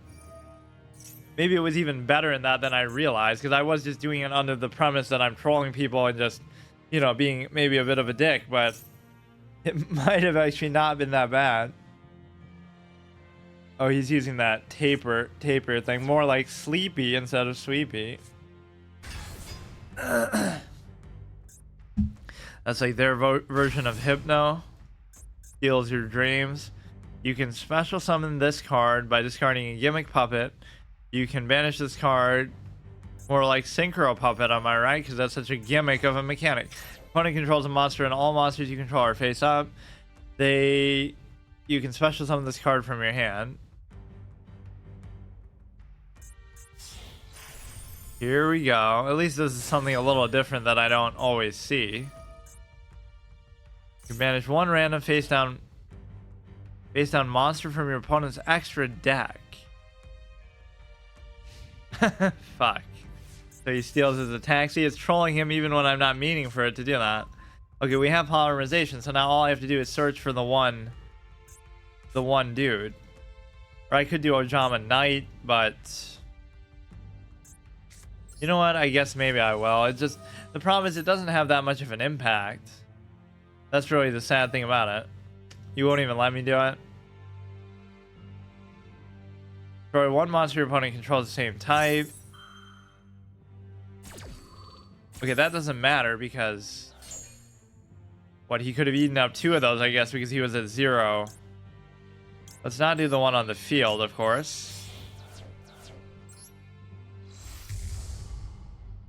maybe it was even better in that than I realized, because I was just doing it under the premise that I'm trolling people and just, you know, being maybe a bit of a dick, but it might have actually not been that bad. Oh, he's using that taper thing, more like sleepy instead of sweepy. That's like their version of Hypno. Steals your dreams. You can special summon this card by discarding a Gimmick Puppet. You can banish this card, more like Synchro Puppet, am I right? Because that's such a gimmick of a mechanic. Opponent controls a monster, and all monsters you control are face up. You can special summon this card from your hand. Here we go. At least this is something a little different that I don't always see. You manage one random face down monster from your opponent's extra deck. Fuck. So he steals his attack. See, it's trolling him even when I'm not meaning for it to do that. Okay, we have polymerization, so now all I have to do is search for the one dude. Or I could do Ojama Knight, but you know what? I guess maybe I will. The problem is it doesn't have that much of an impact. That's really the sad thing about it. You won't even let me do it. Destroy one monster your opponent controls the same type. Okay, that doesn't matter because he could have eaten up 2 of those, I guess, because he was at 0. Let's not do the one on the field, of course.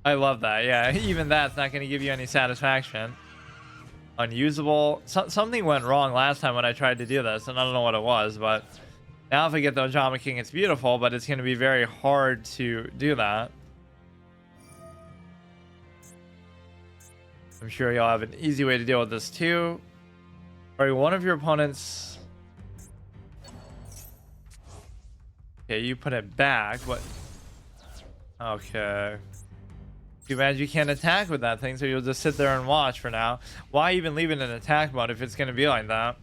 I love that. Yeah, even that's not going to give you any satisfaction. Unusable. Something went wrong last time when I tried to do this, and I don't know what it was, but now if I get the Ojama King, it's beautiful, but it's going to be very hard to do that. I'm sure you'll have an easy way to deal with this too. Alright, one of your opponents... Okay, you put it back. What? Okay. Too bad you can't attack with that thing, so you'll just sit there and watch for now. Why even leave it in attack mode if it's going to be like that?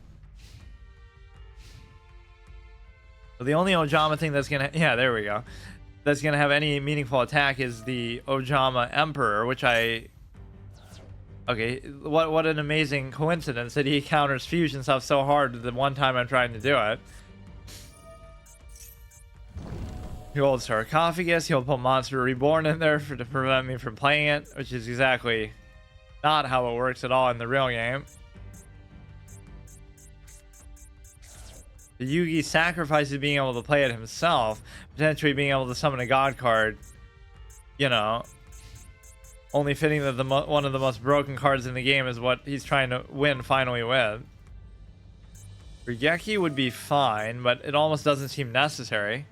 So the only Ojama thing that's going to... Yeah, there we go. That's going to have any meaningful attack is the Ojama Emperor, which I... Okay, what an amazing coincidence that he counters fusion stuff so hard the one time I'm trying to do it. He holds Sarcophagus, he'll put Monster Reborn in there to prevent me from playing it, which is exactly not how it works at all in the real game. The Yugi sacrifices being able to play it himself, potentially being able to summon a god card, you know. Only fitting that one of the most broken cards in the game is what he's trying to win finally with. Rigeki would be fine, but it almost doesn't seem necessary.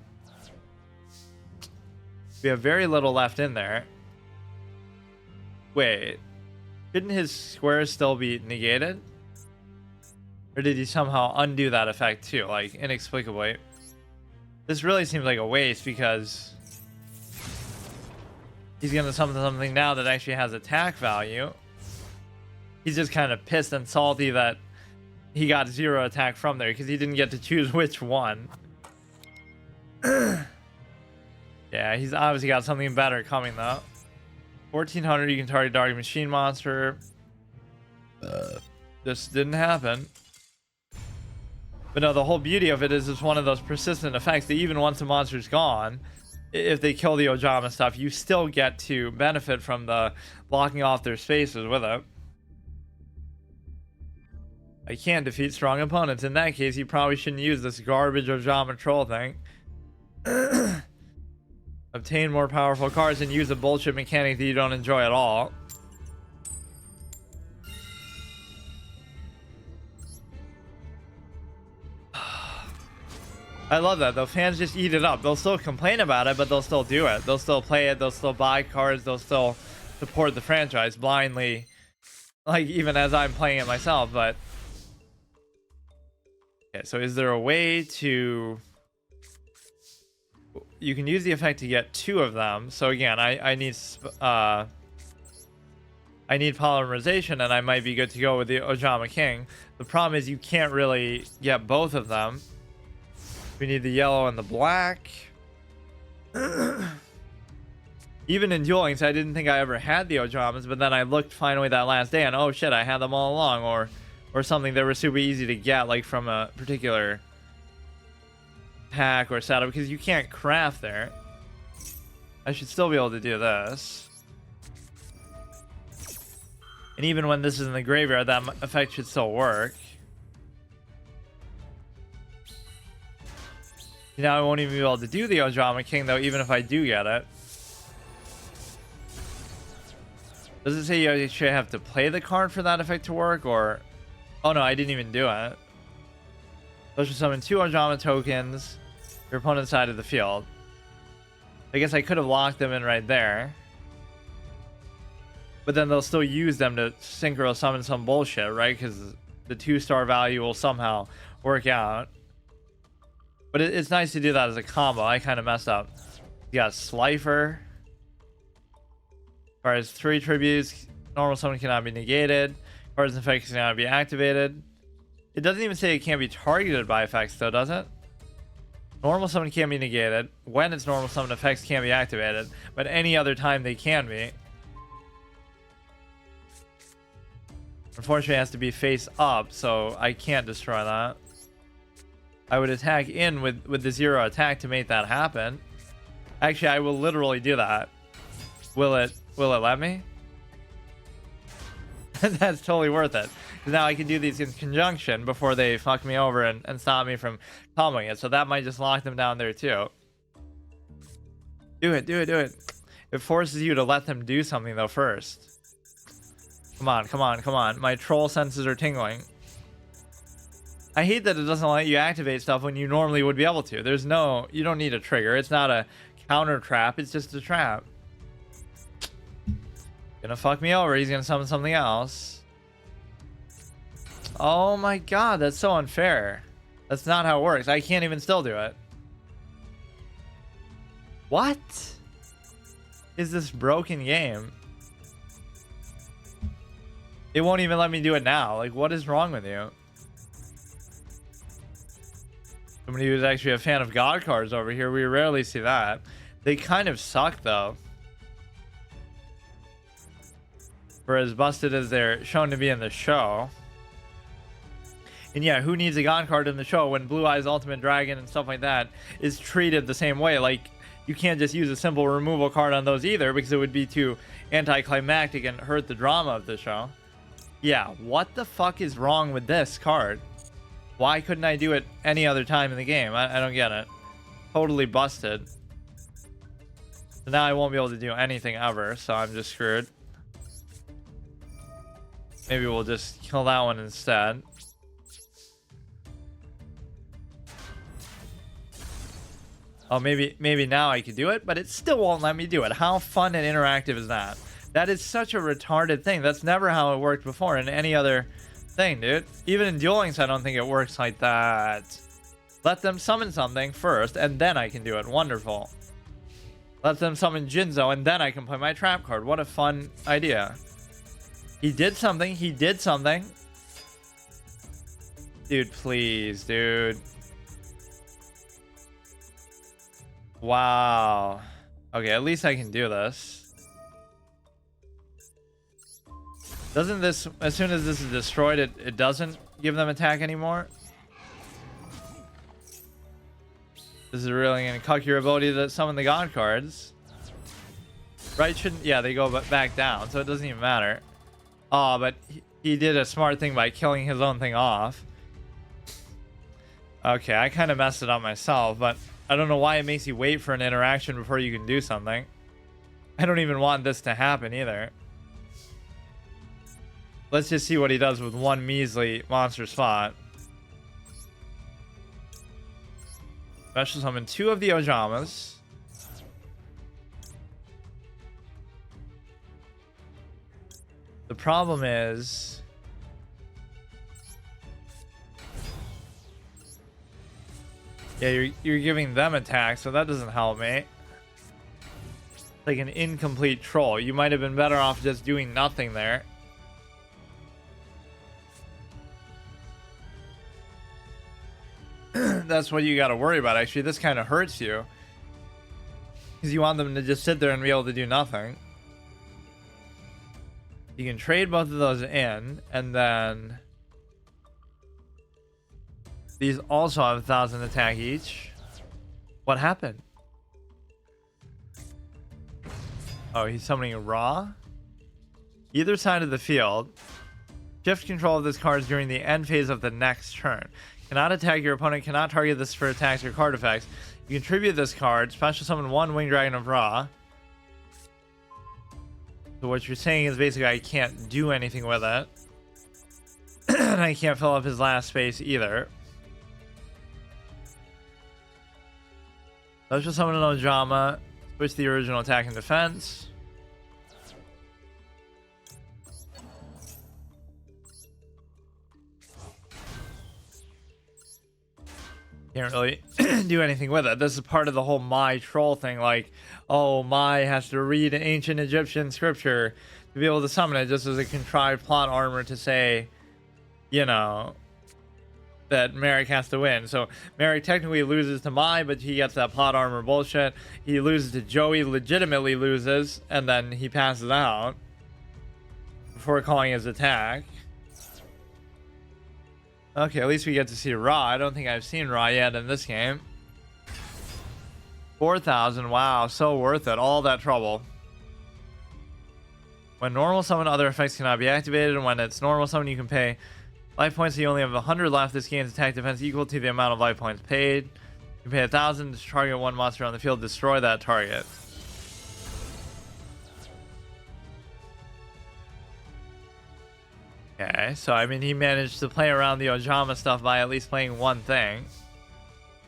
We have very little left in there. Wait. Shouldn't his squares still be negated? Or did he somehow undo that effect too, like inexplicably? This really seems like a waste because... he's going to summon something now that actually has attack value. He's just kind of pissed and salty that he got 0 attack from there because he didn't get to choose which one. Yeah, he's obviously got something better coming though. 1400, you can target Dark Machine Monster. This didn't happen. But no, the whole beauty of it is it's one of those persistent effects that even once a monster's gone, if they kill the Ojama stuff, you still get to benefit from the blocking off their spaces with it. I can't defeat strong opponents. In that case, you probably shouldn't use this garbage Ojama troll thing. Obtain more powerful cards and use a bullshit mechanic that you don't enjoy at all. I love that though. Fans just eat it up. They'll still complain about it, but they'll still do it. They'll still play it. They'll still buy cards. They'll still support the franchise blindly, like even as I'm playing it myself. But okay, so is there a way to... You can use the effect to get 2 of them. So again, I need polymerization, and I might be good to go with the Ojama King. The problem is you can't really get both of them. We need the yellow and the black. Even in dueling, so I didn't think I ever had the Ojamas, but then I looked finally that last day and oh shit, I had them all along, or something that were super easy to get, like from a particular pack or setup, because you can't craft there. I should still be able to do this. And even when this is in the graveyard, that effect should still work. Now I won't even be able to do the Ojama King though, even if I do get it. Does it say you actually have to play the card for that effect to work, or... Oh no, I didn't even do it. Special summon 2 Ojama tokens, your opponent's side of the field. I guess I could have locked them in right there. But then they'll still use them to synchro summon some bullshit, right? Because the 2-star value will somehow work out. But it's nice to do that as a combo. I kind of messed up. You got Slifer. Card has 3 tributes. Normal summon cannot be negated. Cards and effects cannot be activated. It doesn't even say it can't be targeted by effects, though, does it? Normal summon can't be negated. When it's normal summon, effects can't be activated. But any other time they can be. Unfortunately, it has to be face up, so I can't destroy that. I would attack in with the 0 attack to make that happen. Actually, I will literally do that. Will it let me? That's totally worth it. Now I can do these in conjunction before they fuck me over and stop me from comboing it. So that might just lock them down there too. Do it, do it, do it. It forces you to let them do something though first. Come on, come on, come on. My troll senses are tingling. I hate that it doesn't let you activate stuff when you normally would be able to. There's no... You don't need a trigger. It's not a counter trap. It's just a trap. Gonna fuck me over. He's gonna summon something else. Oh my god, that's so unfair. That's not how it works. I can't even still do it. What is this broken game? It won't even let me do it now. Like, what is wrong with you? Somebody who's actually a fan of God cards over here. We rarely see that. They kind of suck, though. For as busted as they're shown to be in the show. And yeah, who needs a God card in the show when Blue Eyes Ultimate Dragon and stuff like that is treated the same way? Like, you can't just use a simple removal card on those either, because it would be too anticlimactic and hurt the drama of the show. Yeah, what the fuck is wrong with this card? Why couldn't I do it any other time in the game? I don't get it. Totally busted. So now I won't be able to do anything ever, so I'm just screwed. Maybe we'll just kill that one instead. Oh, maybe now I can do it, but it still won't let me do it. How fun and interactive is that? That is such a retarded thing. That's never how it worked before in any other thing, dude. Even in Duel Links, I don't think it works like that. Let them summon something first, and then I can do it. Wonderful. Let them summon Jinzo, and then I can play my trap card. What a fun idea. He did something. He did something. Dude, please, dude. Wow. Okay, at least I can do this. Doesn't this, as soon as this is destroyed, it doesn't give them attack anymore? This is really going to cuck your ability to summon the God cards. Right? Shouldn't... Yeah, they go back down, so it doesn't even matter. Oh, but he did a smart thing by killing his own thing off. Okay, I kind of messed it up myself, but I don't know why it makes you wait for an interaction before you can do something. I don't even want this to happen either. Let's just see what he does with one measly monster spot. Special summon 2 of the Ojamas. The problem is... Yeah, you're giving them attack, so that doesn't help me. Like an incomplete troll. You might have been better off just doing nothing there. That's what you got to worry about, actually. This kind of hurts you. Because you want them to just sit there and be able to do nothing. You can trade both of those in, and then... These also have 1,000 attack each. What happened? Oh, he's summoning Raw? Either side of the field. Shift control of this card during the end phase of the next turn. Cannot attack your opponent, cannot target this for attacks or card effects. You can tribute this card, special summon 1 Winged Dragon of Ra. So what you're saying is basically I can't do anything with it. And I can't fill up his last space either. Let's just summon an Ojama. Switch the original attack and defense. Can't really do anything with it. This is part of the whole Mai troll thing. Like, oh, Mai has to read ancient Egyptian scripture to be able to summon it, just as a contrived plot armor to say, you know, that Merrick has to win. So Merrick technically loses to Mai, but he gets that plot armor bullshit. He loses to Joey, legitimately loses, and then he passes out before calling his attack. Okay, at least we get to see Ra. I don't think I've seen Ra yet in this game. 4,000, wow, so worth it. All that trouble. When normal summon, other effects cannot be activated, and when it's normal summon, you can pay life points. So you only have 100 left. This gains attack defense equal to the amount of life points paid. You can pay 1,000 to target one monster on the field. Destroy that target. Okay, so I mean, he managed to play around the Ojama stuff by at least playing one thing.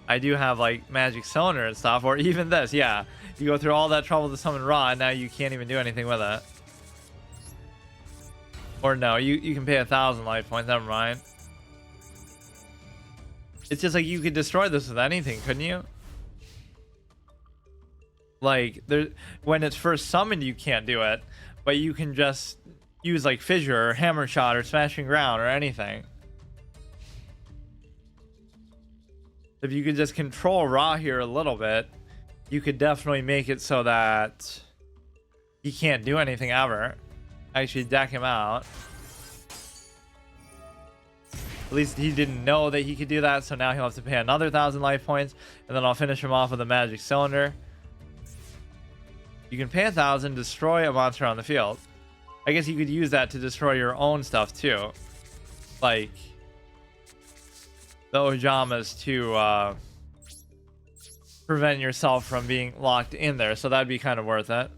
I do have like magic cylinder and stuff, or even this. Yeah, you go through all that trouble to summon Ra, and now you can't even do anything with it. Or no, you can pay 1,000 life points. Never mind. It's just like you could destroy this with anything, couldn't you? Like there, when it's first summoned, you can't do it, but you can just use like fissure or hammer shot or smashing ground or anything. If you could just control Ra here a little bit, you could definitely make it so that he can't do anything ever. Actually deck him out. At least he didn't know that he could do that, so now he'll have to pay another 1,000 life points, and then I'll finish him off with a magic cylinder. You can pay 1,000, destroy a monster on the field. I guess you could use that to destroy your own stuff too, like the Ojamas, to prevent yourself from being locked in there. So that'd be kind of worth it.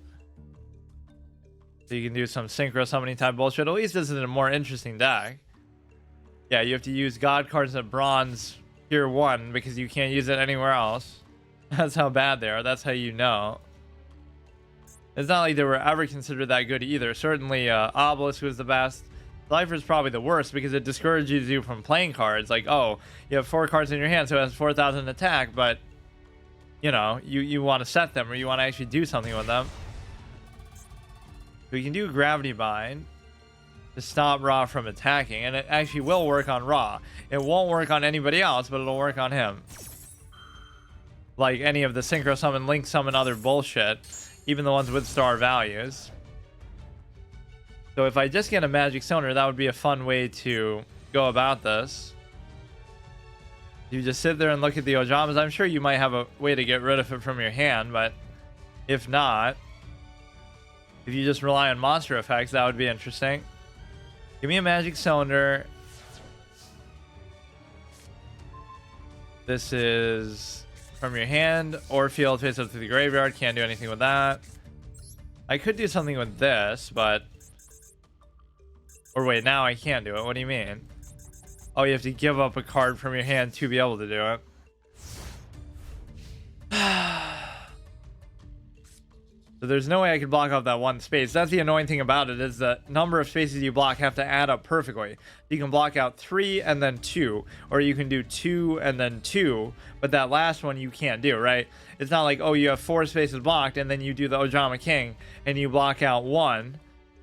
So you can do some synchro summoning type bullshit. At least this is a more interesting deck. Yeah, you have to use God cards at bronze tier 1 because you can't use it anywhere else. That's how bad they are. That's how you know. It's not like they were ever considered that good either. Certainly, Obelisk was the best. Cypher's probably the worst because it discourages you from playing cards. Like, oh, you have 4 cards in your hand, so it has 4,000 attack, but, you know, you want to set them or you want to actually do something with them. We can do Gravity Bind to stop Ra from attacking, and it actually will work on Ra. It won't work on anybody else, but it'll work on him. Like any of the Synchro Summon, Link Summon, other bullshit. Even the ones with star values. So if I just get a magic cylinder, that would be a fun way to go about this. You just sit there and look at the Ojamas. I'm sure you might have a way to get rid of it from your hand, but if not, if you just rely on monster effects, that would be interesting. Give me a magic cylinder. This is from your hand or field face up to the graveyard. Can't do anything with that. I could do something with this, but... Or wait, now I can't do it. What do you mean? Oh, you have to give up a card from your hand to be able to do it. So there's no way I could block off that one space. That's the annoying thing about it, is the number of spaces you block have to add up perfectly. You can block out 3 and then 2, or you can do 2 and then 2, but that last one you can't do, right? It's not like, oh, you have 4 spaces blocked and then you do the Ojama King and you block out 1.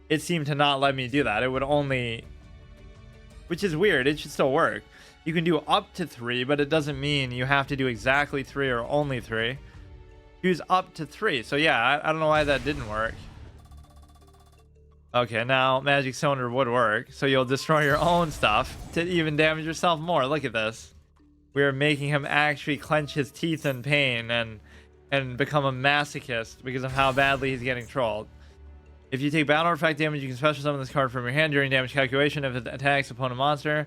It seemed to not let me do that. It would only... Which is weird. It should still work. You can do up to 3, but it doesn't mean you have to do exactly 3 or only 3. Use up to 3. So yeah, I don't know why that didn't work. Okay, now Magic Cylinder would work. So you'll destroy your own stuff to even damage yourself more. Look at this. We are making him actually clench his teeth in pain and become a masochist because of how badly he's getting trolled. If you take battle effect damage, you can special summon this card from your hand during damage calculation. If it attacks opponent monster,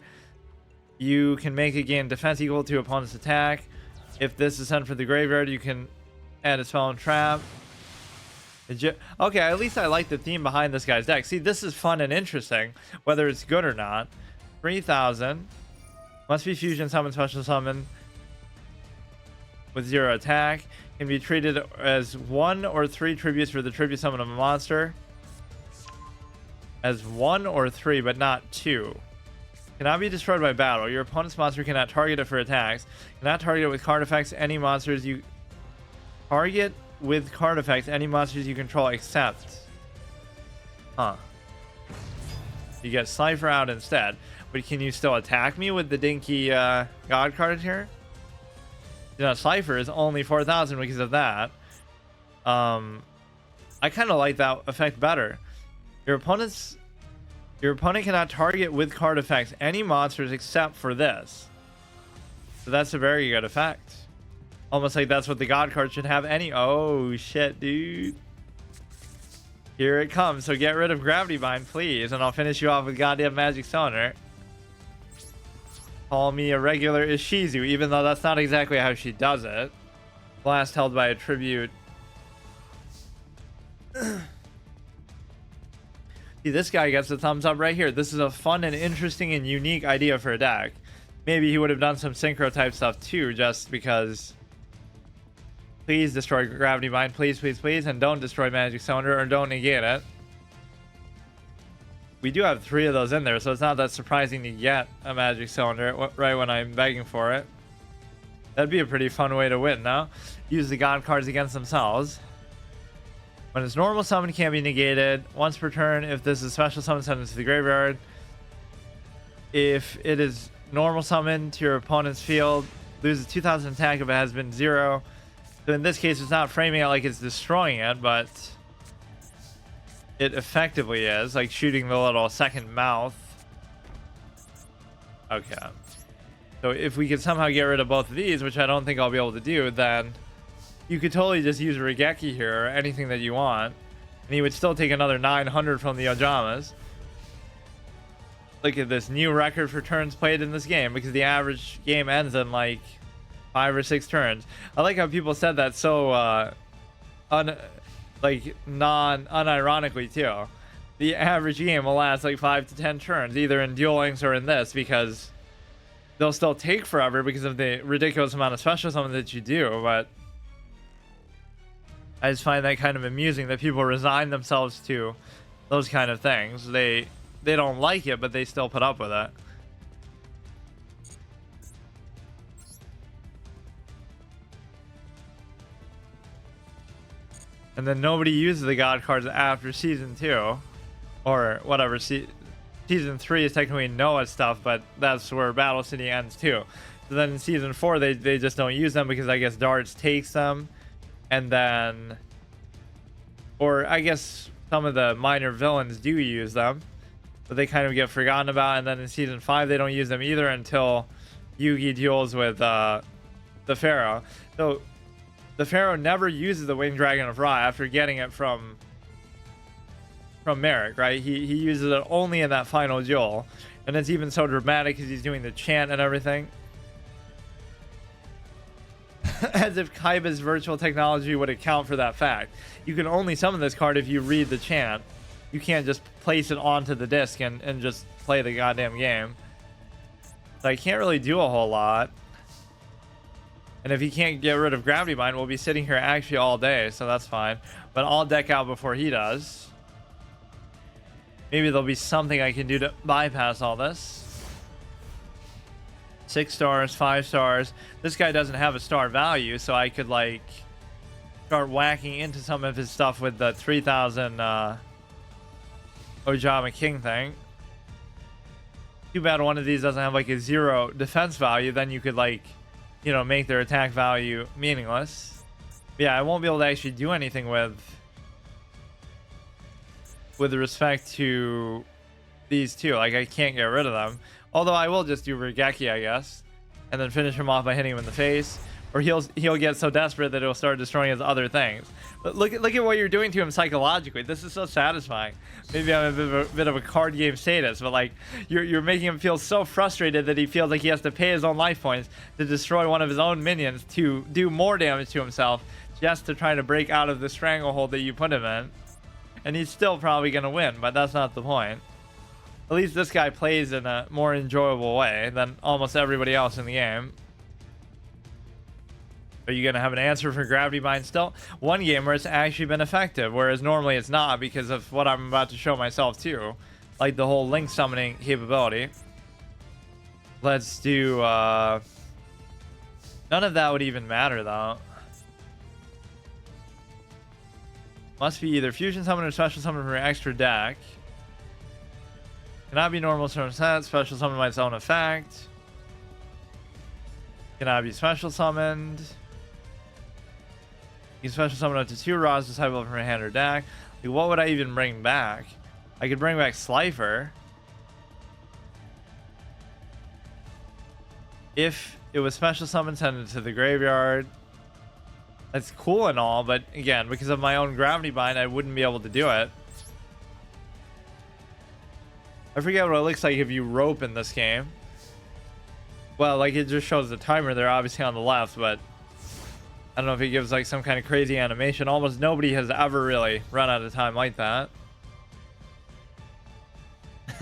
you can make it gain defense equal to opponent's attack. If this is sent for the graveyard, you can add a spell and trap. Okay, at least I like the theme behind this guy's deck. See, this is fun and interesting, whether it's good or not. 3,000. Must be fusion summon, special summon with 0 attack. Can be treated as 1 or 3 tributes for the tribute summon of a monster. As 1 or 3, but not 2. Cannot be destroyed by battle. Your opponent's monster cannot target it for attacks. Cannot target it with card effects. Any monsters you target with card effects, any monsters you control except. Huh. You get Cypher out instead. But can you still attack me with the dinky God card here? You know, Cypher is only 4,000 because of that. I kind of like that effect better. Your opponent cannot target with card effects any monsters except for this. So that's a very good effect. Almost like that's what the God card should have any. Oh shit, dude. Here it comes. So get rid of Gravity Bind, please, and I'll finish you off with goddamn Magic Cylinder. Call me a regular Ishizu, even though that's not exactly how she does it. Blast held by a tribute. See, this guy gets a thumbs up right here. This is a fun and interesting and unique idea for a deck. Maybe he would have done some synchro type stuff too, just because. Please destroy Gravity Bind, please, please, please, and don't destroy Magic Cylinder, or don't negate it. We do have 3 of those in there, so it's not that surprising to get a Magic Cylinder right when I'm begging for it. That'd be a pretty fun way to win, no? Use the God cards against themselves. When it's normal summon, can't be negated. Once per turn, if this is special summon, send it to the graveyard. If it is normal summon to your opponent's field, loses 2,000 attack if it has been 0. So in this case, it's not framing it like it's destroying it, but it effectively is, like shooting the little second mouth. Okay. So if we could somehow get rid of both of these, which I don't think I'll be able to do, then you could totally just use Regeki here, or anything that you want, and he would still take another 900 from the Ojamas. Look at this new record for turns played in this game, because the average game ends in like 5 or 6 turns. I like how people said that so unironically too. The average game will last like 5 to 10 turns, either in Duel Links or in this, because they'll still take forever because of the ridiculous amount of special summons that you do. But I just find that kind of amusing that people resign themselves to those kind of things. They don't like it, but they still put up with it. And then nobody uses the God cards after Season 2. Or whatever. Season 3 is technically Noah stuff, but that's where Battle City ends too. So then in Season 4, they just don't use them because I guess Darts takes them. And then... Or I guess some of the minor villains do use them. But they kind of get forgotten about. And then in Season 5, they don't use them either until Yugi duels with the Pharaoh. So... The Pharaoh never uses the Winged Dragon of Ra after getting it from Merrick, right? He uses it only in that final duel. And it's even so dramatic because he's doing the chant and everything. As if Kaiba's virtual technology would account for that fact. You can only summon this card if you read the chant. You can't just place it onto the disc and just play the goddamn game. So I can't really do a whole lot. And if he can't get rid of Gravity Bind, we'll be sitting here actually all day, so that's fine. But I'll deck out before he does. Maybe there'll be something I can do to bypass all this. 6 stars, 5 stars. This guy doesn't have a star value, so I could, like, start whacking into some of his stuff with the 3,000 Ojama King thing. Too bad one of these doesn't have, like, a 0 defense value. Then you could, like... you know, make their attack value meaningless. But yeah, I won't be able to actually do anything with respect to these two. Like, I can't get rid of them. Although I will just do Regeki, I guess, and then finish him off by hitting him in the face. Or he'll get so desperate that he'll start destroying his other things. But look at what you're doing to him psychologically. This is so satisfying. Maybe I'm a bit of a card game sadist, but like you're making him feel so frustrated that he feels like he has to pay his own life points to destroy one of his own minions to do more damage to himself just to try to break out of the stranglehold that you put him in. And he's still probably going to win, but that's not the point. At least this guy plays in a more enjoyable way than almost everybody else in the game. Are you going to have an answer for Gravity Bind still? One game where it's actually been effective, whereas normally it's not because of what I'm about to show myself too. Like the whole link summoning capability. Let's do... none of that would even matter though. Must be either Fusion Summon or Special Summon from your extra deck. Cannot be normal summon set. Special Summon by its own effect. Cannot be Special Summoned. You can Special Summon up to 2 Raws disciple from your hand or deck. Like, what would I even bring back? I could bring back Slifer. If it was Special Summon, send it to the graveyard. That's cool and all, but again, because of my own Gravity Bind, I wouldn't be able to do it. I forget what it looks like if you rope in this game. Well, like it just shows the timer there, obviously on the left, but I don't know if it gives like some kind of crazy animation. Almost nobody has ever really run out of time like that.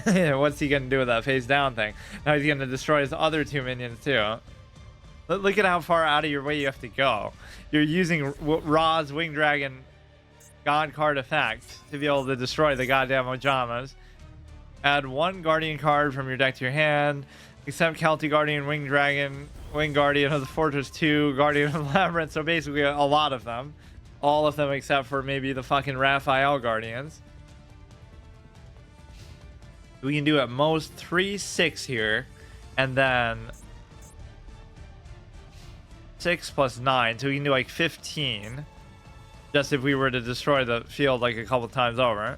What's he gonna do with that face down thing? Now he's gonna destroy his other 2 minions too. Look at how far out of your way you have to go. You're using Ra's Wing Dragon God card effect to be able to destroy the goddamn Ojamas. Add 1 Guardian card from your deck to your hand. Except Celtic Guardian, Wing Dragon, Wing Guardian of the Fortress 2, Guardian of the Labyrinth. So basically a lot of them. All of them except for maybe the fucking Raphael Guardians. We can do at most 3/6 here. And then 6 plus 9. So we can do like 15. Just if we were to destroy the field like a couple times over.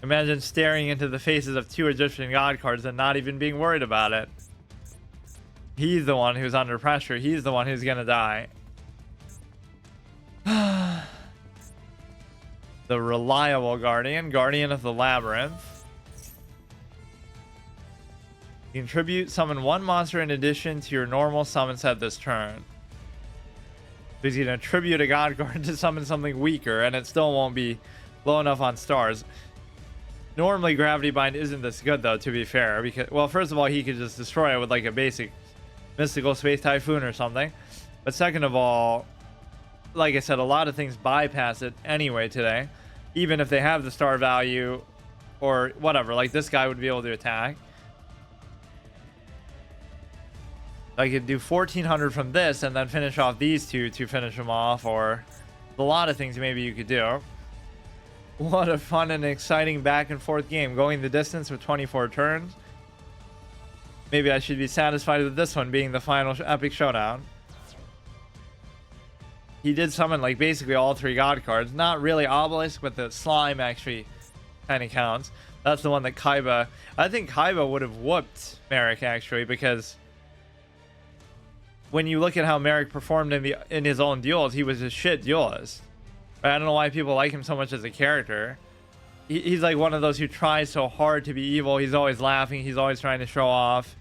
Imagine staring into the faces of 2 Egyptian God cards and not even being worried about it. He's the one who's under pressure. He's the one who's gonna die. The reliable Guardian. Guardian of the Labyrinth. Contribute, summon 1 monster in addition to your normal summon set this turn. So he's gonna tribute a God card to summon something weaker, and it still won't be low enough on stars. Normally Gravity Bind isn't this good though, to be fair, because, well, first of all, he could just destroy it with like a basic Mystical Space Typhoon or something. But second of all, like I said, a lot of things bypass it anyway today, even if they have the star value or whatever. Like this guy would be able to attack. I could do 1400 from this and then finish off these 2 to finish them off, or a lot of things maybe you could do. What a fun and exciting back and forth game, going the distance with 24 turns. Maybe I should be satisfied with this one being the final epic showdown. He did summon like basically all 3 God cards. Not really Obelisk, but the slime actually kind of counts. That's the one that Kaiba... I think Kaiba would have whooped Merrick actually, because when you look at how Merrick performed in his own duels, he was a shit duelist. I don't know why people like him so much as a character. He's like one of those who tries so hard to be evil. He's always laughing. He's always trying to show off.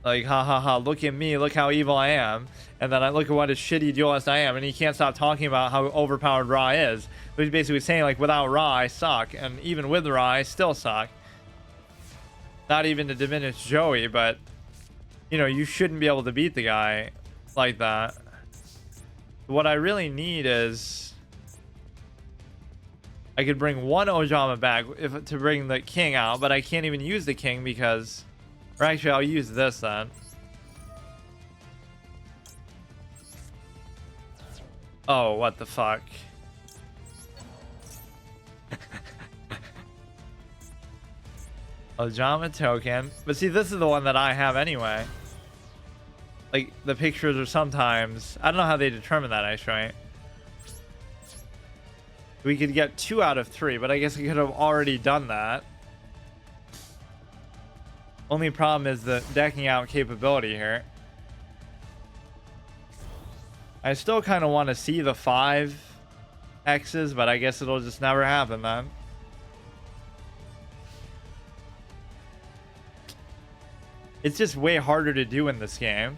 Like, ha ha ha, look at me. Look how evil I am. And then I look at what a shitty duelist I am. And he can't stop talking about how overpowered Ra is. But he's basically saying, like, without Ra, I suck. And even with Ra, I still suck. Not even to diminish Joey, but, you know, you shouldn't be able to beat the guy like that. What I really need is I could bring 1 Ojama back to bring the king out, but I can't even use the king because, or actually I'll use this then. Oh, what the fuck. Ojama token. But see, this is the one that I have anyway. Like, the pictures are sometimes... I don't know how they determine that, actually. We could get 2 out of 3, but I guess I could have already done that. Only problem is the decking out capability here. I still kind of want to see the 5 X's, but I guess it'll just never happen then. It's just way harder to do in this game.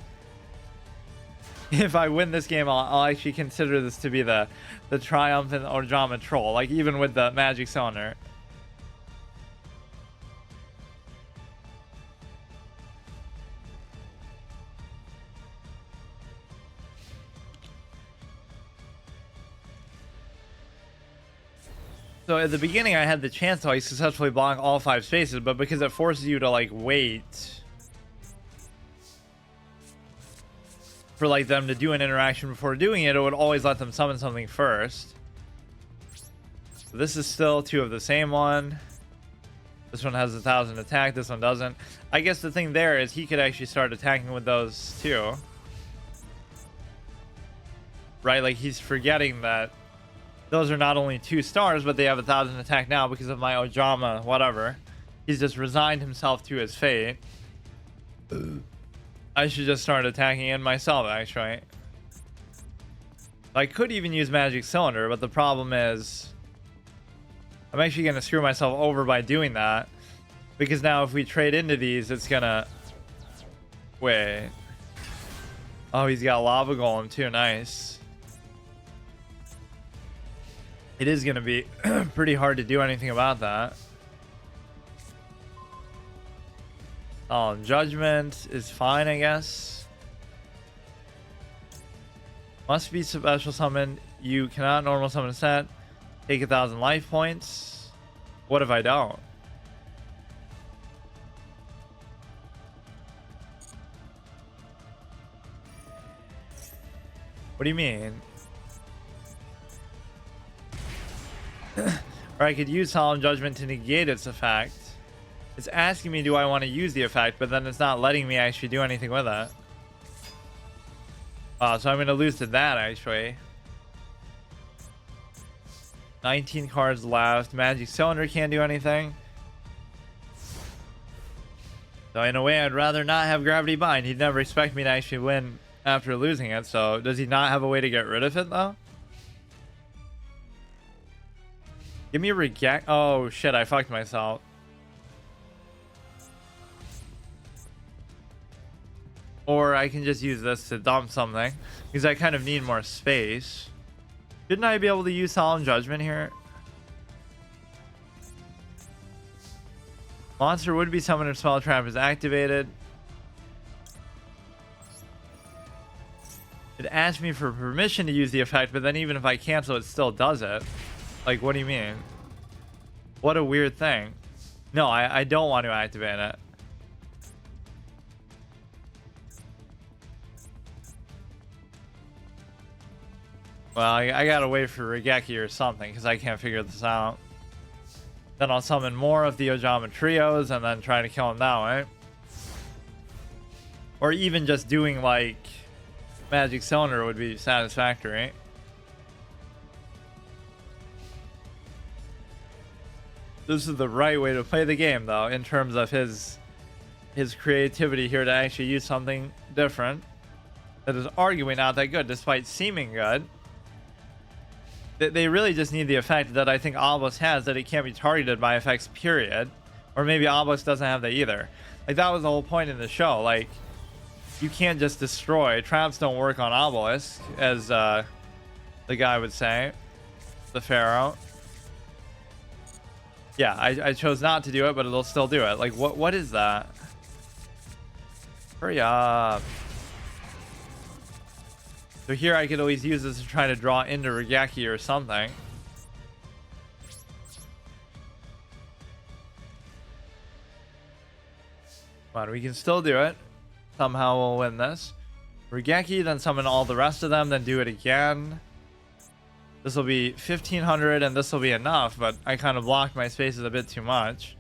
if I win this game, I'll actually consider this to be the triumphant Ojama troll, like even with the magic cylinder. So at the beginning, I had the chance to like successfully block all 5 spaces, but because it forces you to like wait for like them to do an interaction before doing it, it would always let them summon something first. So this is still 2 of the same one. This one has 1,000 attack, this one doesn't. I guess the thing there is he could actually start attacking with those too. Right, like he's forgetting that those are not only 2 stars, but they have 1,000 attack now because of my Ojama, whatever. He's just resigned himself to his fate. I should just start attacking in myself, actually. I could even use Magic Cylinder, but the problem is I'm actually going to screw myself over by doing that. Because now if we trade into these, it's going to... Wait. Oh, he's got Lava Golem too. Nice. It is going to be pretty hard to do anything about that. Judgment is fine, I guess. Must be special summon. You cannot normal summon a set. Take 1,000 life points. What if I don't? What do you mean? Or I could use Solemn Judgment to negate its effect. It's asking me, do I want to use the effect, but then it's not letting me actually do anything with it. So I'm going to lose to that, actually. 19 cards left. Magic Cylinder can't do anything. So in a way, I'd rather not have Gravity Bind. He'd never expect me to actually win after losing it. So does he not have a way to get rid of it, though? Give me a reject. Oh, shit. I fucked myself. Or I can just use this to dump something. Because I kind of need more space. Shouldn't I be able to use Solemn Judgment here? Monster would be summoned if Spell Trap is activated. It asked me for permission to use the effect, but then even if I cancel, it still does it. Like, what do you mean? What a weird thing. No, I don't want to activate it. Well, I gotta wait for Regeki or something, because I can't figure this out. Then I'll summon more of the Ojama trios, and then try to kill him that way. Or even just doing, like, Magic Cylinder would be satisfactory. This is the right way to play the game, though, in terms of his creativity here to actually use something different that is arguably not that good, despite seeming good. They really just need the effect that I think Obelisk has, that it can't be targeted by effects, period. Or maybe Obelisk doesn't have that either. Like, that was the whole point in the show. Like, you can't just destroy. Traps don't work on Obelisk, as the guy would say. The Pharaoh. Yeah, I chose not to do it, but it'll still do it. Like, what is that? Hurry up. So here I could always use this to try to draw into Regeki or something. Come on, we can still do it. Somehow we'll win this. Regeki, then summon all the rest of them, then do it again. This will be 1,500, and this will be enough, but I kind of blocked my spaces a bit too much.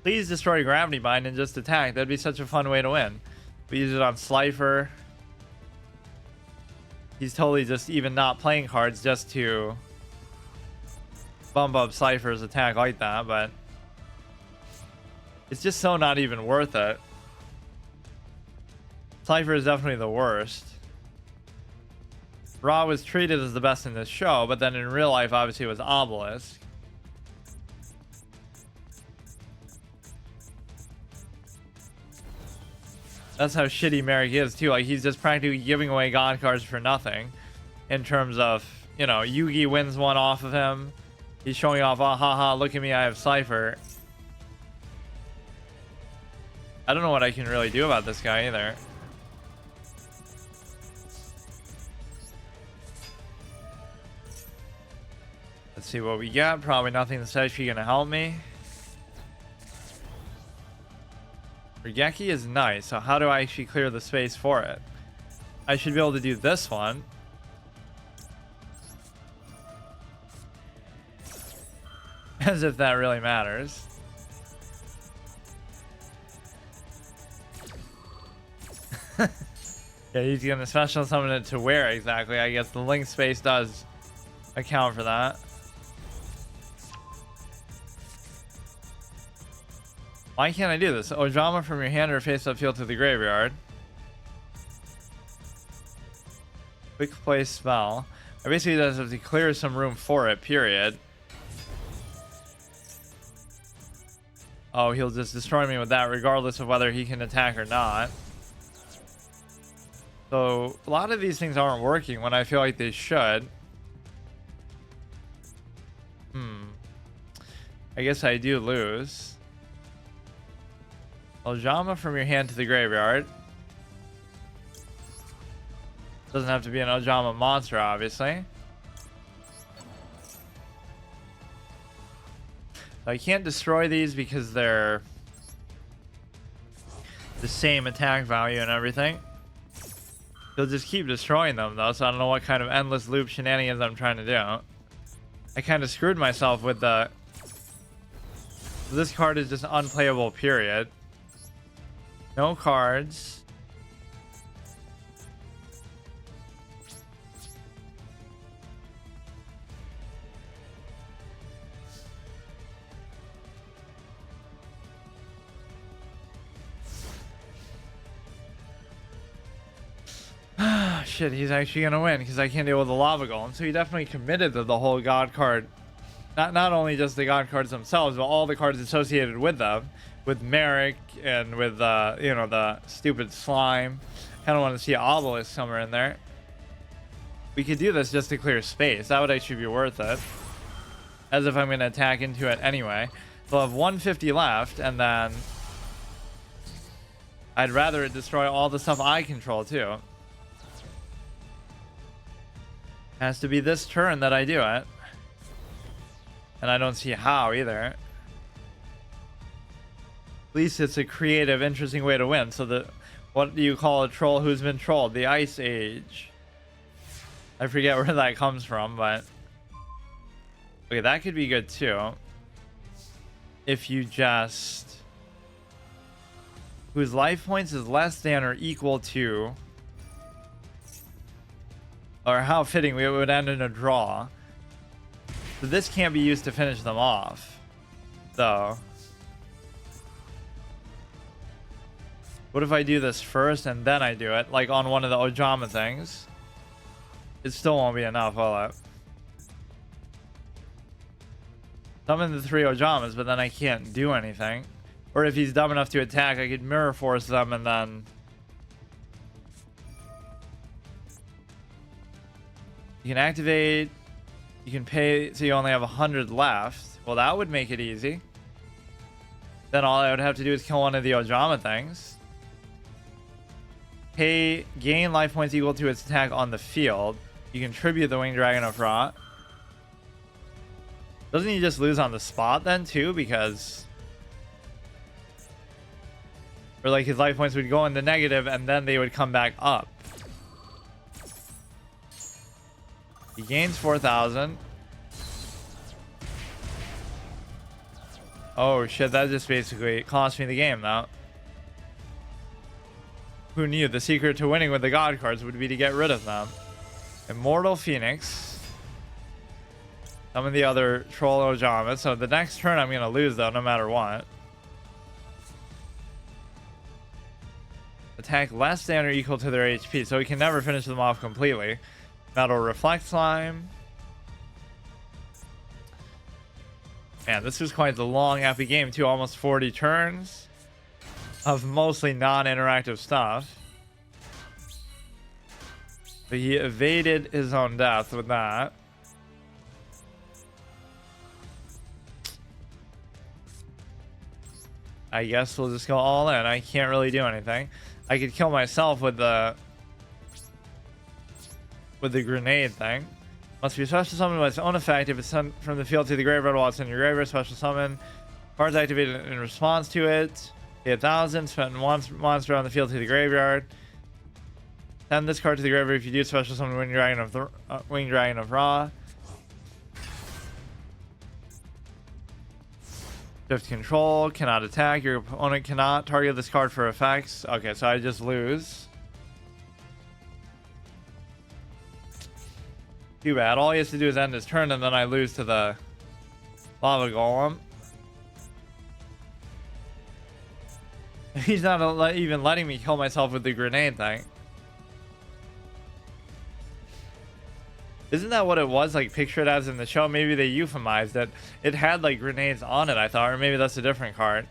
Please destroy Gravity Bind and just attack. That'd be such a fun way to win. We use it on Slifer. He's totally just even not playing cards just to bump up Slifer's attack like that, but it's just so not even worth it. Slifer is definitely the worst. Ra was treated as the best in this show, but then in real life, obviously, it was Obelisk. That's how shitty Merrick is too. Like, he's just practically giving away god cards for nothing. In terms of, you know, Yugi wins one off of him. He's showing off, oh, haha, look at me, I have Cypher. I don't know what I can really do about this guy either. Let's see what we got. Probably nothing that's actually going to help me. Regeki is nice, so how do I actually clear the space for it? I should be able to do this one. As if that really matters. Yeah, he's going to special summon it to where exactly? I guess the link space does account for that. Why can't I do this? Ojama from your hand or face up field to the graveyard. Quick play spell. I basically just have to clear some room for it, period. Oh, he'll just destroy me with that regardless of whether he can attack or not. So, a lot of these things aren't working when I feel like they should. I guess I do lose. Ojama from your hand to the graveyard. Doesn't have to be an Ojama monster, obviously. I can't destroy these because they're the same attack value and everything. He'll just keep destroying them though, so I don't know what kind of endless loop shenanigans I'm trying to do. I kind of screwed myself with the... This card is just unplayable, period. No cards. Shit, he's actually gonna win because I can't deal with the lava golem. So he definitely committed to the whole god card. Not only just the god cards themselves, but all the cards associated with them. With Merrick and with you know, the stupid slime. Kind of want to see Obelisk somewhere in there. We could do this just to clear space. That would actually be worth it. As if I'm going to attack into it anyway. They'll have 150 left, and then I'd rather it destroy all the stuff I control too. Has to be this turn that I do it. And I don't see how either. At least it's a creative, interesting way to win. So what do you call a troll who's been trolled? The Ice Age. I forget where that comes from, but... Okay, that could be good too. If you just... Whose life points is less than or equal to... Or how fitting, we would end in a draw. So this can't be used to finish them off. Though. What if I do this first and then I do it? Like on one of the Ojama things. It still won't be enough, will it? Summon the 3 Ojamas, but then I can't do anything. Or if he's dumb enough to attack, I could mirror force them and then... You can activate, you can pay, so you only have 100 left. Well, that would make it easy. Then all I would have to do is kill one of the Ojama things. Gain life points equal to its attack on the field. You can tribute the Winged Dragon of Rot. Doesn't he just lose on the spot then too? Because... Or like his life points would go in the negative and then they would come back up. He gains 4,000. Oh shit, that just basically cost me the game though. Who knew the secret to winning with the god cards would be to get rid of them. Immortal Phoenix. Some of the other Troll Ojama. So the next turn I'm going to lose though, no matter what. Attack less than or equal to their HP. So we can never finish them off completely. Metal Reflect Slime. Man, this was quite the long, epic game too. Almost 40 turns. of mostly non-interactive stuff. But he evaded his own death with that. I guess we'll just go all in. I can't really do anything. I could kill myself with the grenade thing. Must be special summoned by its own effect. If it's sent from the field to the graveyard while it's in your graveyard, special summon. Cards activated in response to it. Pay 1,000. Spend one monster on the field to the graveyard. Send this card to the graveyard if you do special summon Winged Dragon of Ra. Shift control, cannot attack. Your opponent cannot target this card for effects. Okay, so I just lose. Too bad. All he has to do is end his turn and then I lose to the Lava Golem. He's not even letting me kill myself with the grenade thing. Isn't that what it was, like, pictured as in the show? Maybe they euphemized it. It had, like, grenades on it, I thought. Or maybe that's a different card.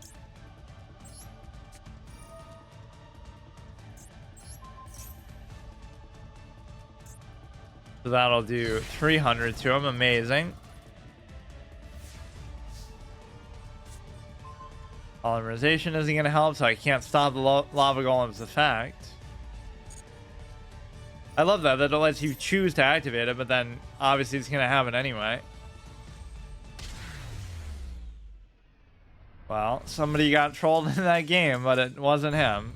So that'll do 300 to him. Amazing. Polymerization isn't going to help, so I can't stop the Lava Golem's effect. I love that it lets you choose to activate it, but then obviously it's going to happen anyway. Well, somebody got trolled in that game, but it wasn't him.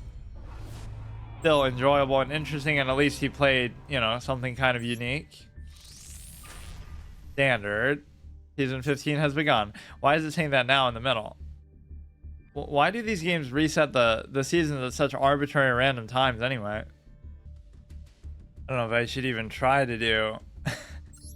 Still enjoyable and interesting, and at least he played, you know, something kind of unique. Standard. Season 15 has begun. Why is it saying that now in the middle? Why do these games reset the seasons at such arbitrary random times anyway? I don't know if I should even try to do.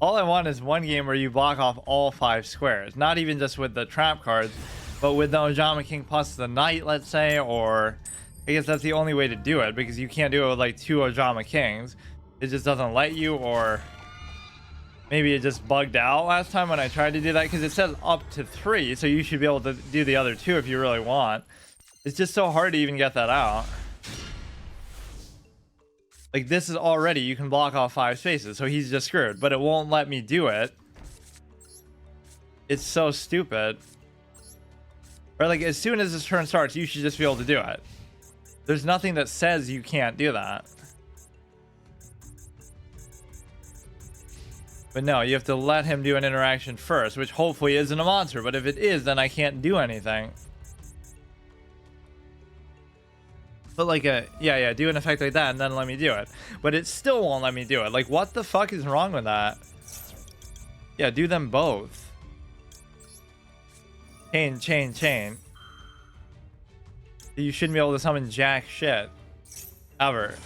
All I want is one game where you block off all 5 squares. Not even just with the trap cards, but with the Ojama King plus the Knight, let's say, or I guess that's the only way to do it, because you can't do it with like 2 Ojama Kings. It just doesn't let you, or maybe it just bugged out last time when I tried to do that, because it says up to 3, so you should be able to do the other 2 if you really want. It's just so hard to even get that out. Like, this is already, you can block off 5 spaces, so he's just screwed, but it won't let me do it. It's so stupid. Or like, as soon as this turn starts, you should just be able to do it. There's nothing that says you can't do that. But no, you have to let him do an interaction first, which hopefully isn't a monster, but if it is, then I can't do anything. But like yeah, do an effect like that and then let me do it. But it still won't let me do it. Like, what the fuck is wrong with that? Yeah, do them both. Chain. You shouldn't be able to summon jack shit. Ever.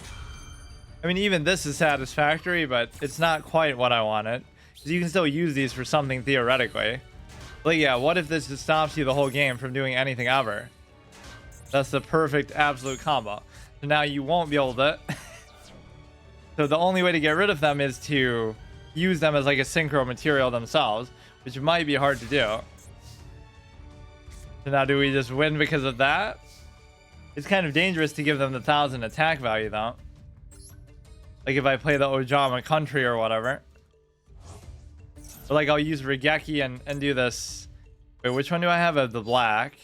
I mean, even this is satisfactory, but it's not quite what I wanted. Because you can still use these for something theoretically. Like, yeah, what if this just stops you the whole game from doing anything ever? That's the perfect absolute combo. So now you won't be able to. So the only way to get rid of them is to use them as like a synchro material themselves, which might be hard to do. So now do we just win because of that? It's kind of dangerous to give them the 1,000 attack value though. Like if I play the Ojama country or whatever. But like I'll use Regeki and do this. Wait, which one do I have of the black?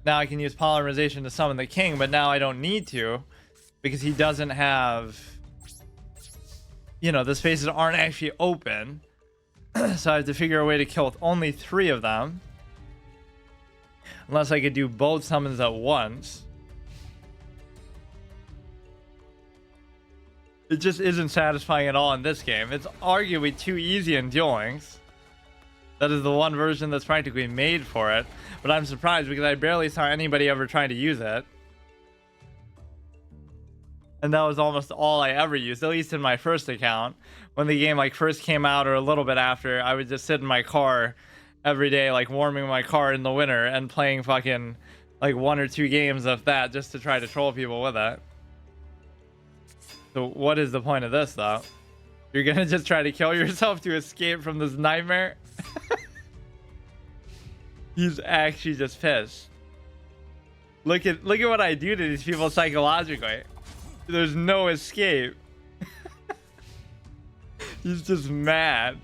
Now I can use polymerization to summon the king, but now I don't need to because he doesn't have, you know, the spaces aren't actually open. So I have to figure a way to kill with only 3 of them. Unless I could do both summons at once. It just isn't satisfying at all in this game. It's arguably too easy in Duel Links. That is the one version that's practically made for it. But I'm surprised because I barely saw anybody ever trying to use it. And that was almost all I ever used, at least in my first account. When the game like first came out or a little bit after, I would just sit in my car every day, like warming my car in the winter and playing fucking like 1 or 2 games of that just to try to troll people with it. So what is the point of this though? You're gonna just try to kill yourself to escape from this nightmare? He's actually just pissed. Look at what I do to these people psychologically. There's no escape. He's just mad.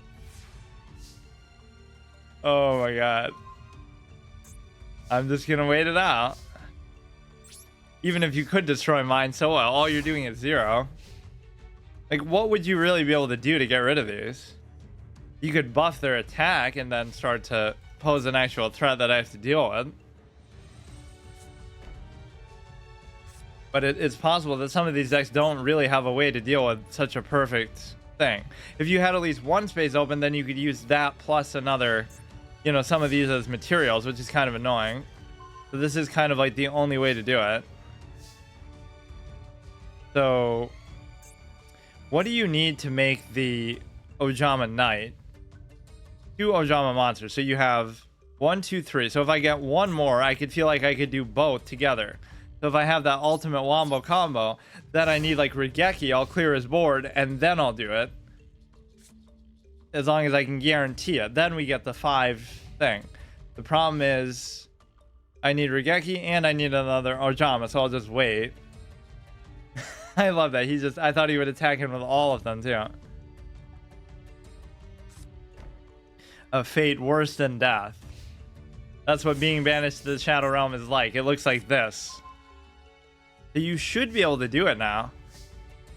Oh my god. I'm just gonna wait it out. Even if you could destroy mine so well, all you're doing is 0. Like, what would you really be able to do to get rid of these? You could buff their attack and then start to pose an actual threat that I have to deal with. But it's possible that some of these decks don't really have a way to deal with such a perfect thing. If you had at least one space open, then you could use that plus another, you know, some of these as materials, which is kind of annoying. So this is kind of like the only way to do it. So what do you need to make the Ojama Knight? 2 Ojama monsters. So you have 1, 2, 3. So if I get one more, I could feel like I could do both together. So if I have that ultimate wombo combo, then I need like Regeki, I'll clear his board, and then I'll do it. As long as I can guarantee it. Then we get the 5 thing. The problem is I need Regeki and I need another Ojama, so I'll just wait. I love that. I thought he would attack him with all of them too. A fate worse than death. That's what being banished to the Shadow Realm is like. It looks like this. So you should be able to do it now.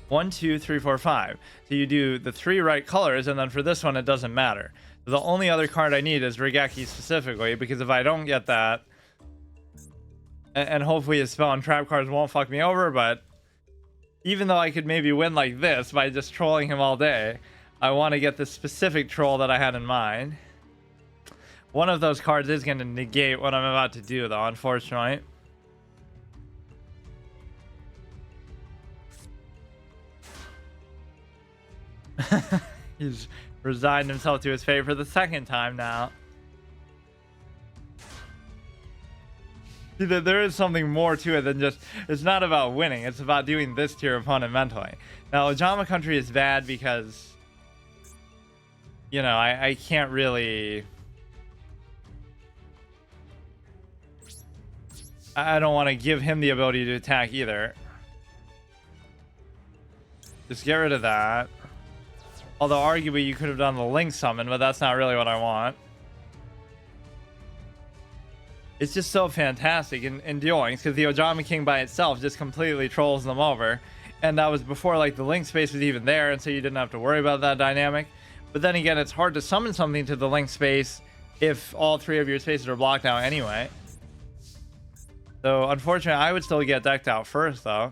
1, 2, 3, 4, 5. So you do the 3 right colors, and then for this one, it doesn't matter. The only other card I need is Regeki specifically, because if I don't get that, and hopefully his spell and trap cards won't fuck me over, but even though I could maybe win like this by just trolling him all day, I want to get the specific troll that I had in mind. One of those cards is going to negate what I'm about to do, though, unfortunately. He's resigned himself to his fate for the 2nd time now. See, there is something more to it than just... It's not about winning. It's about doing this to your opponent mentally. Now, Ojama Country is bad because... You know, I can't really... I don't want to give him the ability to attack either. Just get rid of that. Although, arguably, you could have done the Link Summon, but that's not really what I want. It's just so fantastic in dueling, because the Ojama King by itself just completely trolls them over. And that was before, like, the Link space was even there, and so you didn't have to worry about that dynamic. But then again, it's hard to summon something to the Link space if all 3 of your spaces are blocked out anyway. So, unfortunately, I would still get decked out first, though.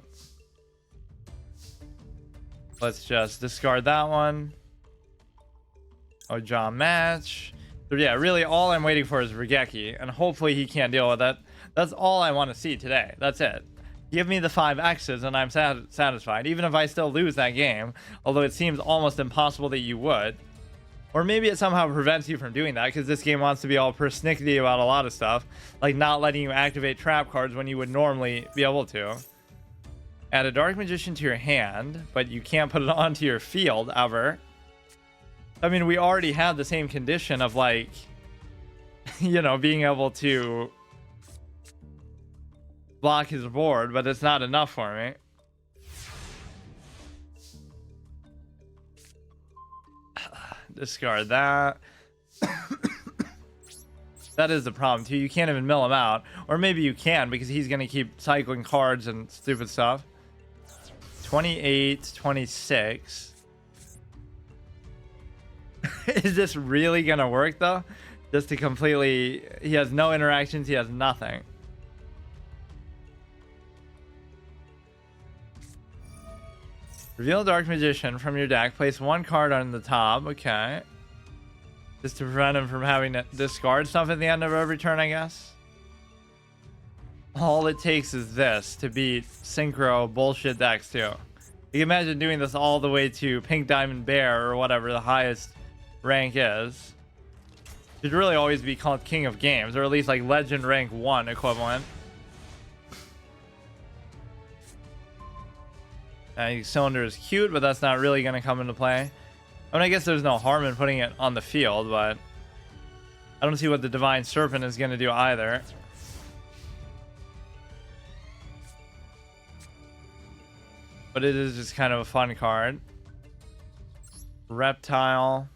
Let's just discard that one. Ojama match. So yeah, really all I'm waiting for is Regeki, and hopefully he can't deal with it. That's all I want to see today. That's it. Give me the 5 X's and I'm satisfied, even if I still lose that game, although it seems almost impossible that you would. Or maybe it somehow prevents you from doing that, because this game wants to be all persnickety about a lot of stuff, like not letting you activate trap cards when you would normally be able to. Add a Dark Magician to your hand, but you can't put it onto your field ever. I mean, we already have the same condition of, like, you know, being able to block his board, but it's not enough for me. Discard that. That is the problem, too. You can't even mill him out. Or maybe you can, because he's going to keep cycling cards and stupid stuff. 28, 26. Is this really gonna work though? Just to completely... He has no interactions, he has nothing. Reveal Dark Magician from your deck. Place 1 card on the top. Okay. Just to prevent him from having to discard stuff at the end of every turn, I guess. All it takes is this to beat synchro bullshit decks too. You can imagine doing this all the way to Pink Diamond Bear or whatever the highest rank is. Should really always be called King of Games, or at least like Legend rank 1 equivalent. Cylinder is cute, but that's not really going to come into play. I mean, I guess there's no harm in putting it on the field, but I don't see what the Divine Serpent is going to do either. but it is just kind of a fun card. Reptile.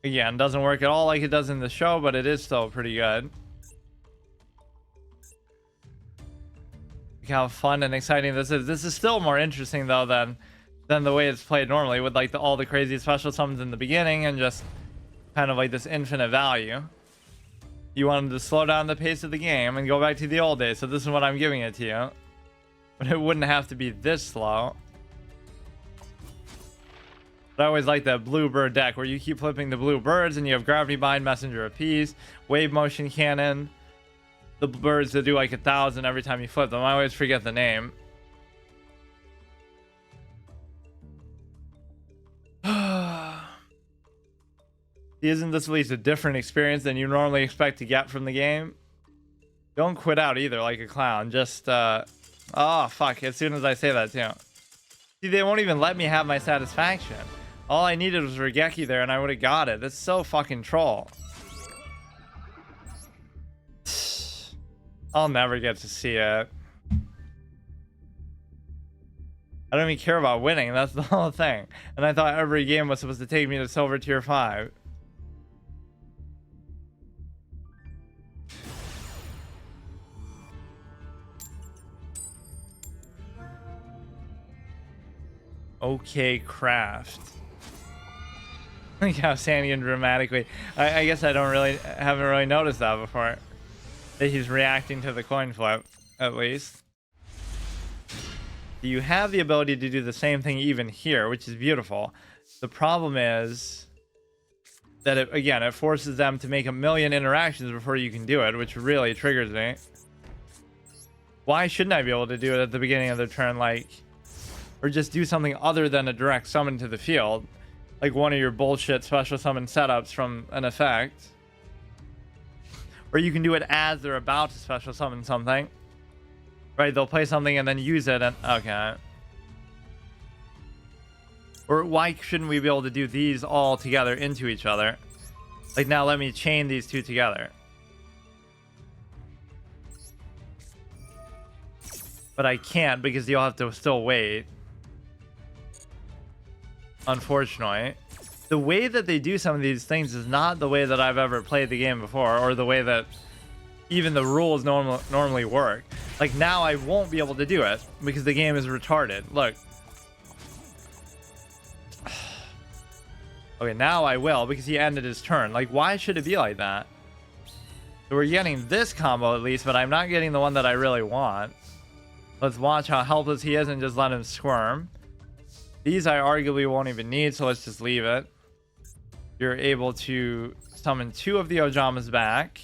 Again, doesn't work at all like it does in the show, but it is still pretty good. Look how fun and exciting this is. This is still more interesting though than the way it's played normally, with like all the crazy special summons in the beginning and just kind of like this infinite value. You wanted to slow down the pace of the game and go back to the old days, so this is what I'm giving it to you. But it wouldn't have to be this slow. But I always like that blue bird deck where you keep flipping the blue birds and you have Gravity Bind, Messenger of Peace, Wave Motion Cannon, the birds that do like 1,000 every time you flip them. I always forget the name. Isn't this at least a different experience than you normally expect to get from the game? Don't quit out either like a clown. Just oh fuck, as soon as I say that too. See, they won't even let me have my satisfaction. All I needed was Regeki there and I would have got it. That's so fucking troll. I'll never get to see it. I don't even care about winning. That's the whole thing. And I thought every game was supposed to take me to silver tier 5. Okay, craft. Look how sandy and dramatically. I guess I haven't really noticed that before. That he's reacting to the coin flip, at least. You have the ability to do the same thing even here, which is beautiful. The problem is that it forces them to make 1,000,000 interactions before you can do it, which really triggers me. Why shouldn't I be able to do it at the beginning of the turn, like, or just do something other than a direct summon to the field, like one of your bullshit special summon setups from an effect, or you can do it as they're about to special summon something. Right, they'll play something and then use it and okay. Or why shouldn't we be able to do these all together into each other? Like, now let me chain these two together. But I can't because you'll have to still wait. Unfortunately. The way that they do some of these things is not the way that I've ever played the game before, or the way that even the rules normally work. Like, now I won't be able to do it because the game is retarded. Look. Okay, now I will because he ended his turn. Like, why should it be like that? So we're getting this combo at least, but I'm not getting the one that I really want. Let's watch how helpless he is and just let him squirm. These I arguably won't even need, so let's just leave it. You're able to summon 2 of the Ojamas back.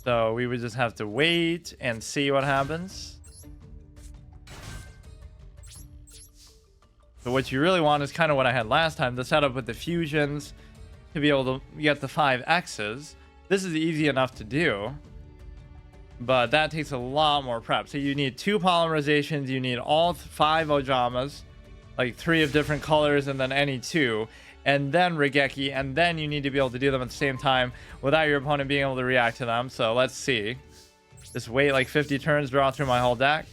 So we would just have to wait and see what happens. So what you really want is kind of what I had last time, the setup with the fusions to be able to get the 5 X's. This is easy enough to do, but that takes a lot more prep. So you need 2 polymerizations, you need all 5 Ojamas, like 3 of different colors and then any 2, and then Regeki, and then you need to be able to do them at the same time without your opponent being able to react to them. So let's see. Just wait like 50 turns, draw through my whole deck.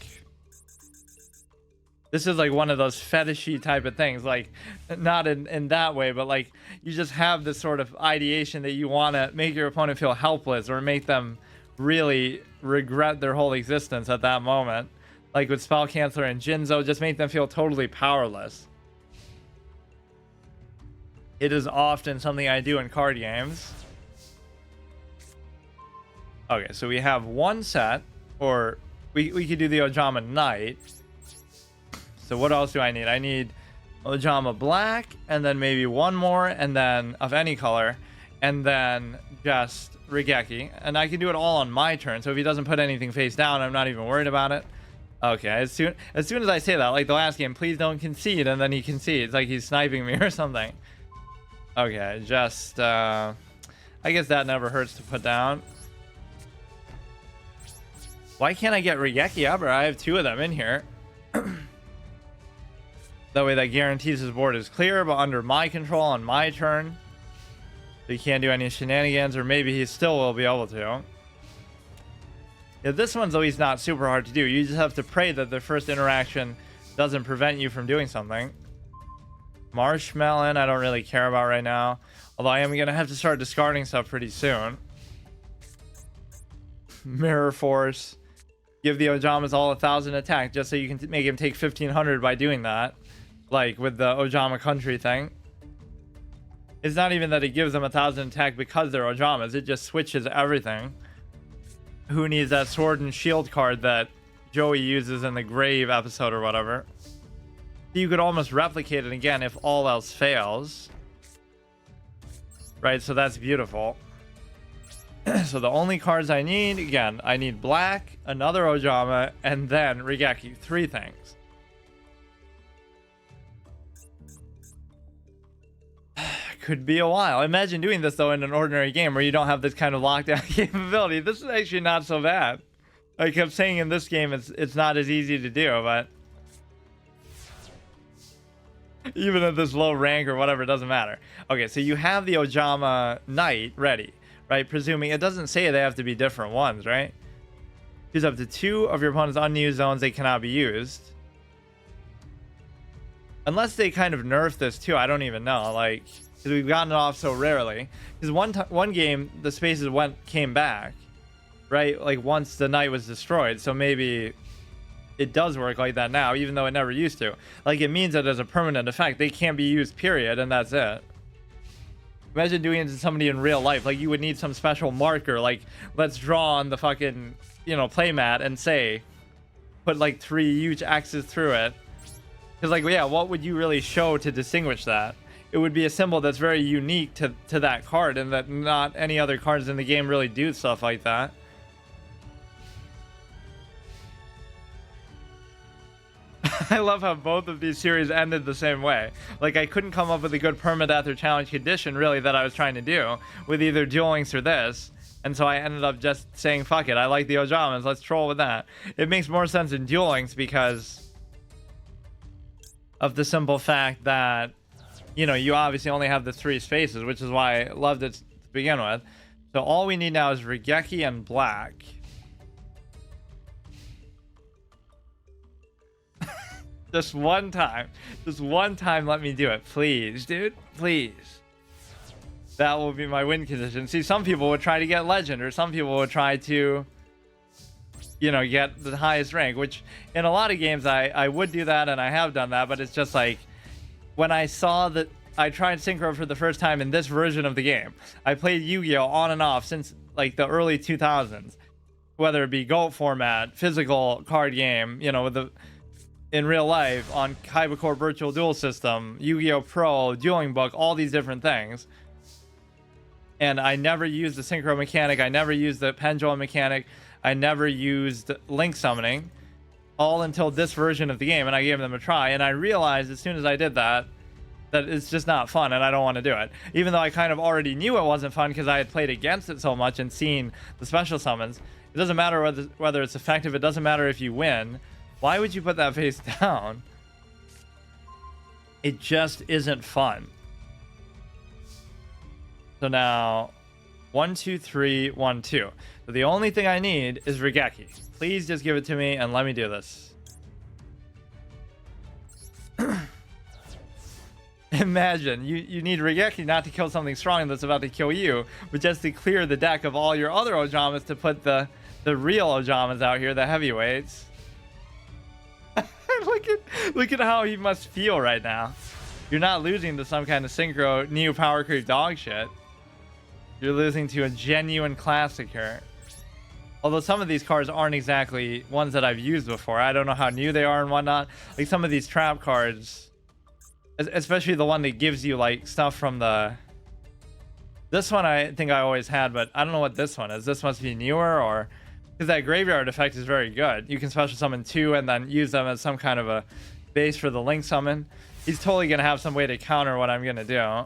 This is like one of those fetishy type of things, like not in that way, but like you just have this sort of ideation that you want to make your opponent feel helpless or make them really regret their whole existence at that moment. Like with Spell Canceller and Jinzo, just make them feel totally powerless. It is often something I do in card games. Okay, so we have 1 set, or we could do the Ojama Knight. So what else do I need? I need Ojama Black, and then maybe 1 more, and then of any color, and then just Regeki. And I can do it all on my turn, so if he doesn't put anything face down, I'm not even worried about it. Okay, as soon as I say that, like the last game, please don't concede, and then he concedes, like he's sniping me or something. Okay, just, I guess that never hurts to put down. Why can't I get Regeki ever? I have 2 of them in here. That way that guarantees his board is clear, but under my control on my turn. So he can't do any shenanigans, or maybe he still will be able to. Yeah, this one's always not super hard to do. You just have to pray that the first interaction doesn't prevent you from doing something. Marshmallow, I don't really care about right now. Although I am going to have to start discarding stuff pretty soon. Mirror Force. Give the Ojamas all 1,000 attack just so you can make him take 1,500 by doing that. Like with the Ojama country thing. It's not even that it gives them 1,000 attack because they're Ojamas. It just switches everything. Who needs that sword and shield card that Joey uses in the grave episode or whatever? You could almost replicate it again if all else fails. Right, so that's beautiful. So the only cards I need, again, I need black, another Ojama, and then Regeki. 3 things. Could be a while. Imagine doing this though in an ordinary game where you don't have this kind of lockdown capability. This is actually not so bad. I kept saying in this game it's not as easy to do, but even at this low rank or whatever, it doesn't matter. Okay, so you have the Ojama Knight ready, right? Presuming it doesn't say they have to be different ones, right? Choose up to 2 of your opponent's unused zones they cannot be used. Unless they kind of nerf this too, I don't even know. Like, because we've gotten it off so rarely. Because one game the spaces came back, right? Like once the Knight was destroyed. So maybe it does work like that now, even though it never used to. Like it means that as a permanent effect, they can't be used, period, and that's it. Imagine doing it to somebody in real life. Like you would need some special marker, like let's draw on the fucking, you know, playmat and say, put like 3 huge X's through it. Because like, yeah, what would you really show to distinguish that? It would be a symbol that's very unique to that card, and that not any other cards in the game really do stuff like that. I love how both of these series ended the same way. Like, I couldn't come up with a good permadeath or challenge condition, really, that I was trying to do with either Duel Links or this. And so I ended up just saying, fuck it, I like the Ojamas, let's troll with that. It makes more sense in Duel Links because of the simple fact that, you know, you obviously only have the 3 spaces, which is why I loved it to begin with. So all we need now is Regeki and black. Just one time, let me do it, please, dude, please. That will be my win condition. See, some people would try to get legend, or some people would try to, you know, get the highest rank, which in a lot of games I would do that, and I have done that, but it's just like, when I saw that I tried Synchro for the first time in this version of the game, I played Yu-Gi-Oh on and off since like the early 2000s, whether it be GOAT format, physical card game, you know, with the in real life on Kaiba Virtual Duel System, Yu-Gi-Oh Pro, Dueling Book, all these different things. And I never used the Synchro mechanic, I never used the Pendulum mechanic, I never used Link Summoning, all until this version of the game, and I gave them a try, and I realized as soon as I did that it's just not fun, and I don't want to do it. Even though I kind of already knew it wasn't fun because I had played against it so much and seen the special summons. It doesn't matter whether it's effective, it doesn't matter if you win. Why would you put that face down? It just isn't fun. So now, 1, 2, 3, 1, 2. So the only thing I need is Regeki. Please just give it to me and let me do this. Imagine, you need Regeki not to kill something strong that's about to kill you, but just to clear the deck of all your other Ojamas to put the real Ojamas out here, the heavyweights. Look at how he must feel right now. You're not losing to some kind of synchro new power creep dog shit. You're losing to a genuine classic here. Although some of these cards aren't exactly ones that I've used before. I don't know how new they are and whatnot. Like some of these trap cards, especially the one that gives you like stuff from the... This one I think I always had, but I don't know what this one is. This must be newer, or... Because that graveyard effect is very good. You can special summon 2 and then use them as some kind of a base for the Link summon. He's totally going to have some way to counter what I'm going to do.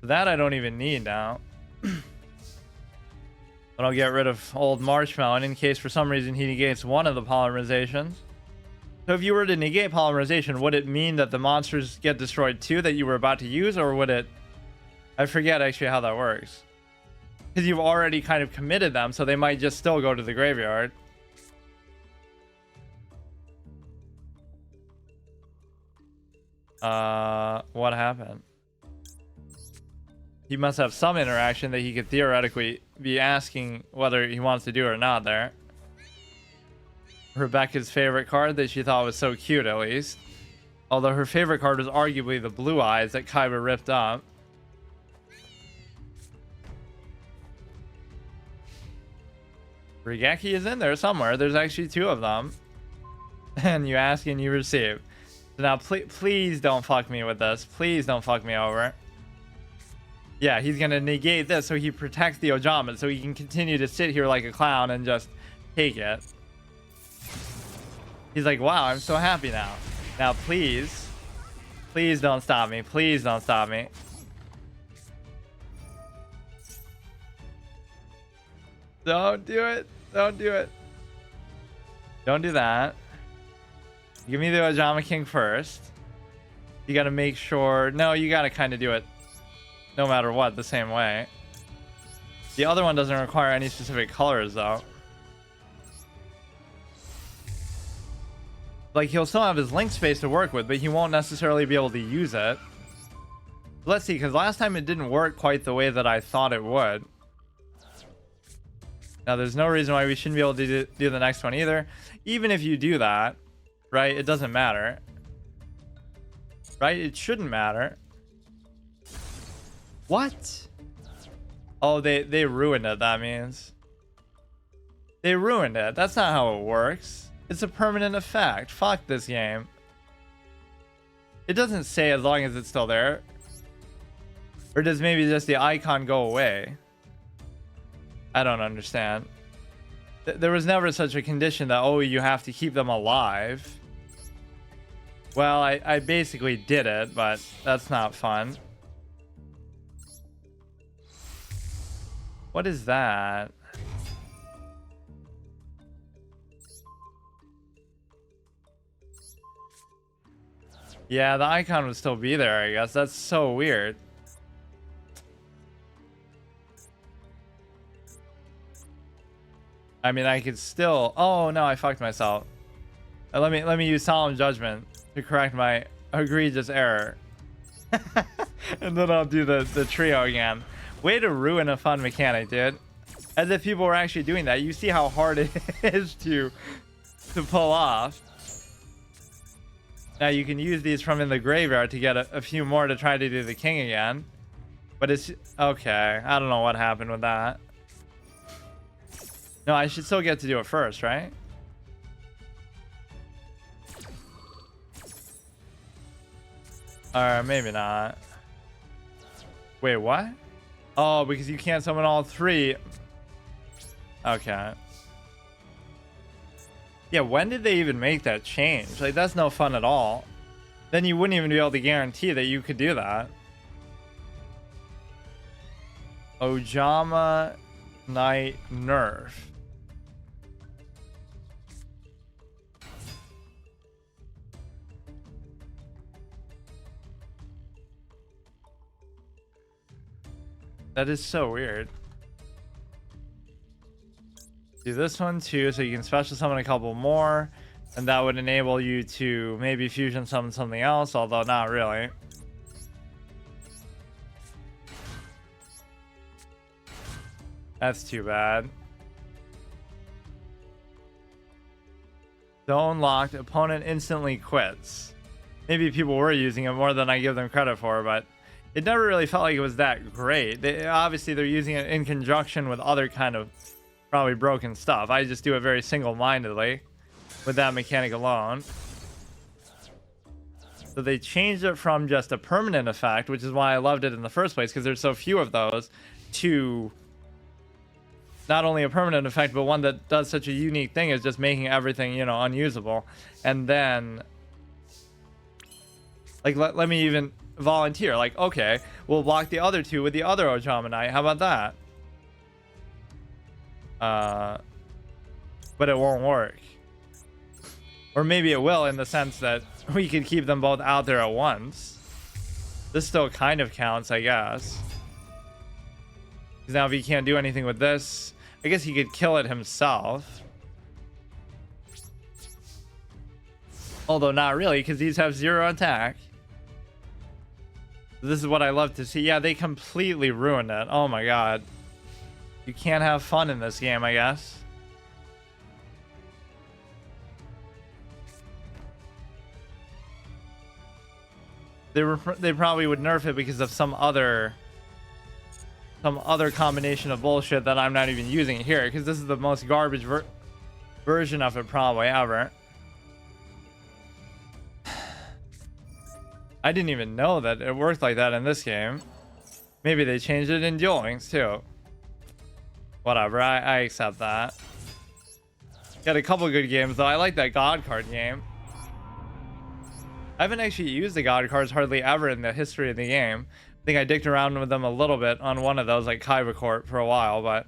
That I don't even need now. But I'll get rid of old Marshmallow in case for some reason he negates one of the polymerizations. So if you were to negate polymerization, would it mean that the monsters get destroyed too that you were about to use, or would it... I forget actually how that works. Because you've already kind of committed them, so they might just still go to the graveyard. What happened? He must have some interaction that he could theoretically be asking whether he wants to do or not there. Rebecca's favorite card that she thought was so cute, at least. Although her favorite card was arguably the blue eyes that Kaiba ripped up. Rigeki is in there somewhere. There's actually 2 of them. And you ask and you receive. So now, please don't fuck me with this. Please don't fuck me over. Yeah, he's going to negate this so he protects the Ojama, so he can continue to sit here like a clown and just take it. He's like, wow, I'm so happy now. Now, please. Please don't stop me. Please don't stop me. Don't do it. Don't do it. Don't do that. Give me the Ojama King first. You gotta make sure... No, you gotta kind of do it no matter what, the same way. The other one doesn't require any specific colors, though. Like, he'll still have his link space to work with, but he won't necessarily be able to use it. Let's see, because last time it didn't work quite the way that I thought it would. Now, there's no reason why we shouldn't be able to do the next one either. Even if you do that, right, it doesn't matter. Right? It shouldn't matter. What? Oh, they ruined it, that means. They ruined it. That's not how it works. It's a permanent effect. Fuck this game. It doesn't say as long as it's still there. Or does maybe just the icon go away? I don't understand. There was never such a condition that, oh, you have to keep them alive. Well, I basically did it, but that's not fun. What is that? Yeah, the icon would still be there, I guess. That's so weird. I mean, I could still... Oh, no, I fucked myself. Let me use Solemn Judgment to correct my egregious error. And then I'll do the trio again. Way to ruin a fun mechanic, dude. As if people were actually doing that. You see how hard it is to pull off. Now you can use these from in the graveyard to get a few more to try to do the king again. But it's... Okay, I don't know what happened with that. No, I should still get to do it first, right? Or maybe not. Wait, what? Oh, because you can't summon all 3. Okay. Yeah, when did they even make that change? Like, that's no fun at all. Then you wouldn't even be able to guarantee that you could do that. Ojama Knight nerf. That is so weird. Do this one too, so you can special summon a couple more, and that would enable you to maybe fusion summon something else, although not really. That's too bad. Zone locked, opponent instantly quits. Maybe people were using it more than I give them credit for, but it never really felt like it was that great. Obviously, they're using it in conjunction with other kind of probably broken stuff. I just do it very single-mindedly with that mechanic alone. So they changed it from just a permanent effect, which is why I loved it in the first place, because there's so few of those, to not only a permanent effect, but one that does such a unique thing as just making everything, you know, unusable. And then, like, let me even volunteer. Like, okay, we'll block the other 2 with the other Ojama Knight. How about that? But it won't work. Or maybe it will, in the sense that we could keep them both out there at once. This still kind of counts, I guess. Because now if he can't do anything with this, I guess he could kill it himself. Although not really, because these have 0 attack. This is what I love to see. Yeah, they completely ruined it. Oh my god. You can't have fun in this game, I guess. They probably would nerf it because of some other combination of bullshit that I'm not even using here, because this is the most garbage version of it probably ever. I didn't even know that it worked like that in this game. Maybe they changed it in Duel Links too. Whatever, I accept that. Got a couple good games though. I like that God card game. I haven't actually used the God cards hardly ever in the history of the game. I think I dicked around with them a little bit on one of those, like Kaiba Court, for a while, but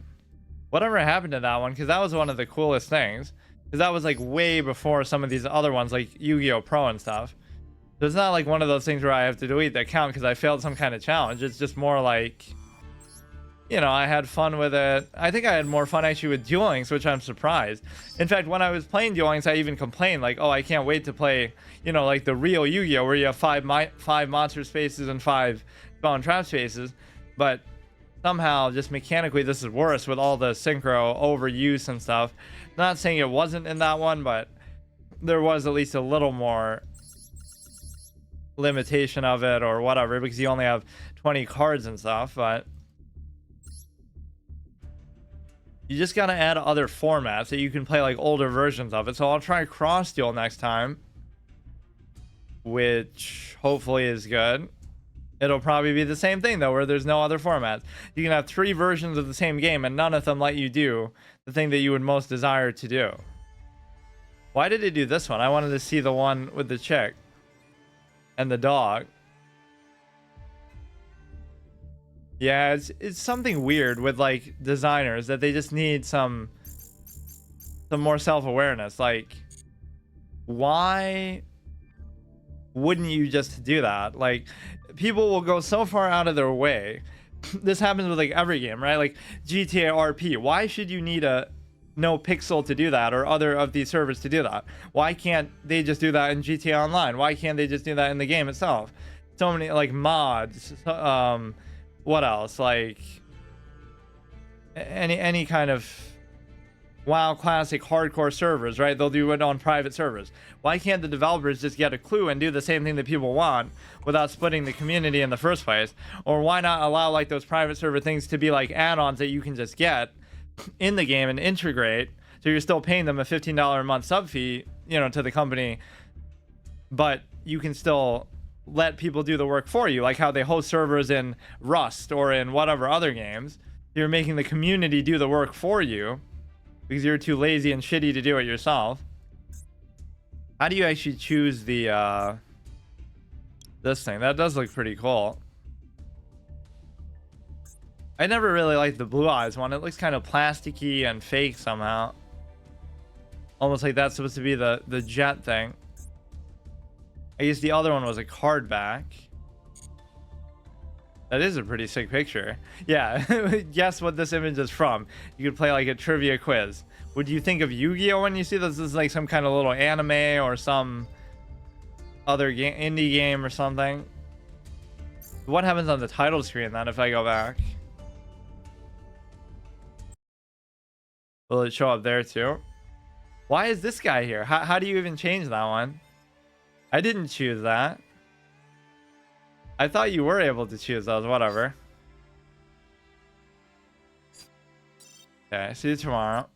whatever happened to that one, because that was one of the coolest things. Because that was like way before some of these other ones, like Yu-Gi-Oh! Pro and stuff. So it's not like one of those things where I have to delete the account because I failed some kind of challenge. It's just more like, you know, I had fun with it. I think I had more fun actually with Duel Links, which I'm surprised. In fact, when I was playing Duel Links, I even complained like, oh, I can't wait to play, you know, like the real Yu-Gi-Oh! Where you have five monster spaces and 5 spawn trap spaces. But somehow, just mechanically, this is worse with all the synchro overuse and stuff. Not saying it wasn't in that one, but there was at least a little more limitation of it or whatever, because you only have 20 cards and stuff. But you just gotta add other formats that you can play like older versions of it. So I'll try Cross Duel next time, which hopefully is good. It'll probably be the same thing though, where there's no other formats. You can have 3 versions of the same game and none of them let you do the thing that you would most desire to do. Why did it do this one? I wanted to see the one with the chick and the dog. Yeah, it's something weird with like designers that they just need some more self-awareness. Like, why wouldn't you just do that? Like, people will go so far out of their way. This happens with like every game, right? Like GTA RP. Why should you need a no pixel to do that, or other of these servers to do that? Why can't they just do that in GTA Online? Why can't they just do that in the game itself? So many like mods. What else? Like any kind of WoW Classic hardcore servers, right? They'll do it on private servers. Why can't the developers just get a clue and do the same thing that people want without splitting the community in the first place? Or why not allow like those private server things to be like add-ons that you can just get in the game and integrate, so you're still paying them a $15 a month sub fee, you know, to the company, but you can still let people do the work for you, like how they host servers in Rust or in whatever other games. You're making the community do the work for you because you're too lazy and shitty to do it yourself. How do you actually choose the this thing? That does look pretty cool. I never really liked the Blue Eyes one. It looks kind of plasticky and fake somehow. Almost like that's supposed to be the jet thing. I guess the other one was a card back. That is a pretty sick picture. Yeah, guess what this image is from. You could play like a trivia quiz. Would you think of Yu-Gi-Oh when you see this? This is like some kind of little anime or some other indie game or something. What happens on the title screen then if I go back? Will it show up there too? Why is this guy here? How do you even change that one? I didn't choose that. I thought you were able to choose those. Whatever. Okay, see you tomorrow.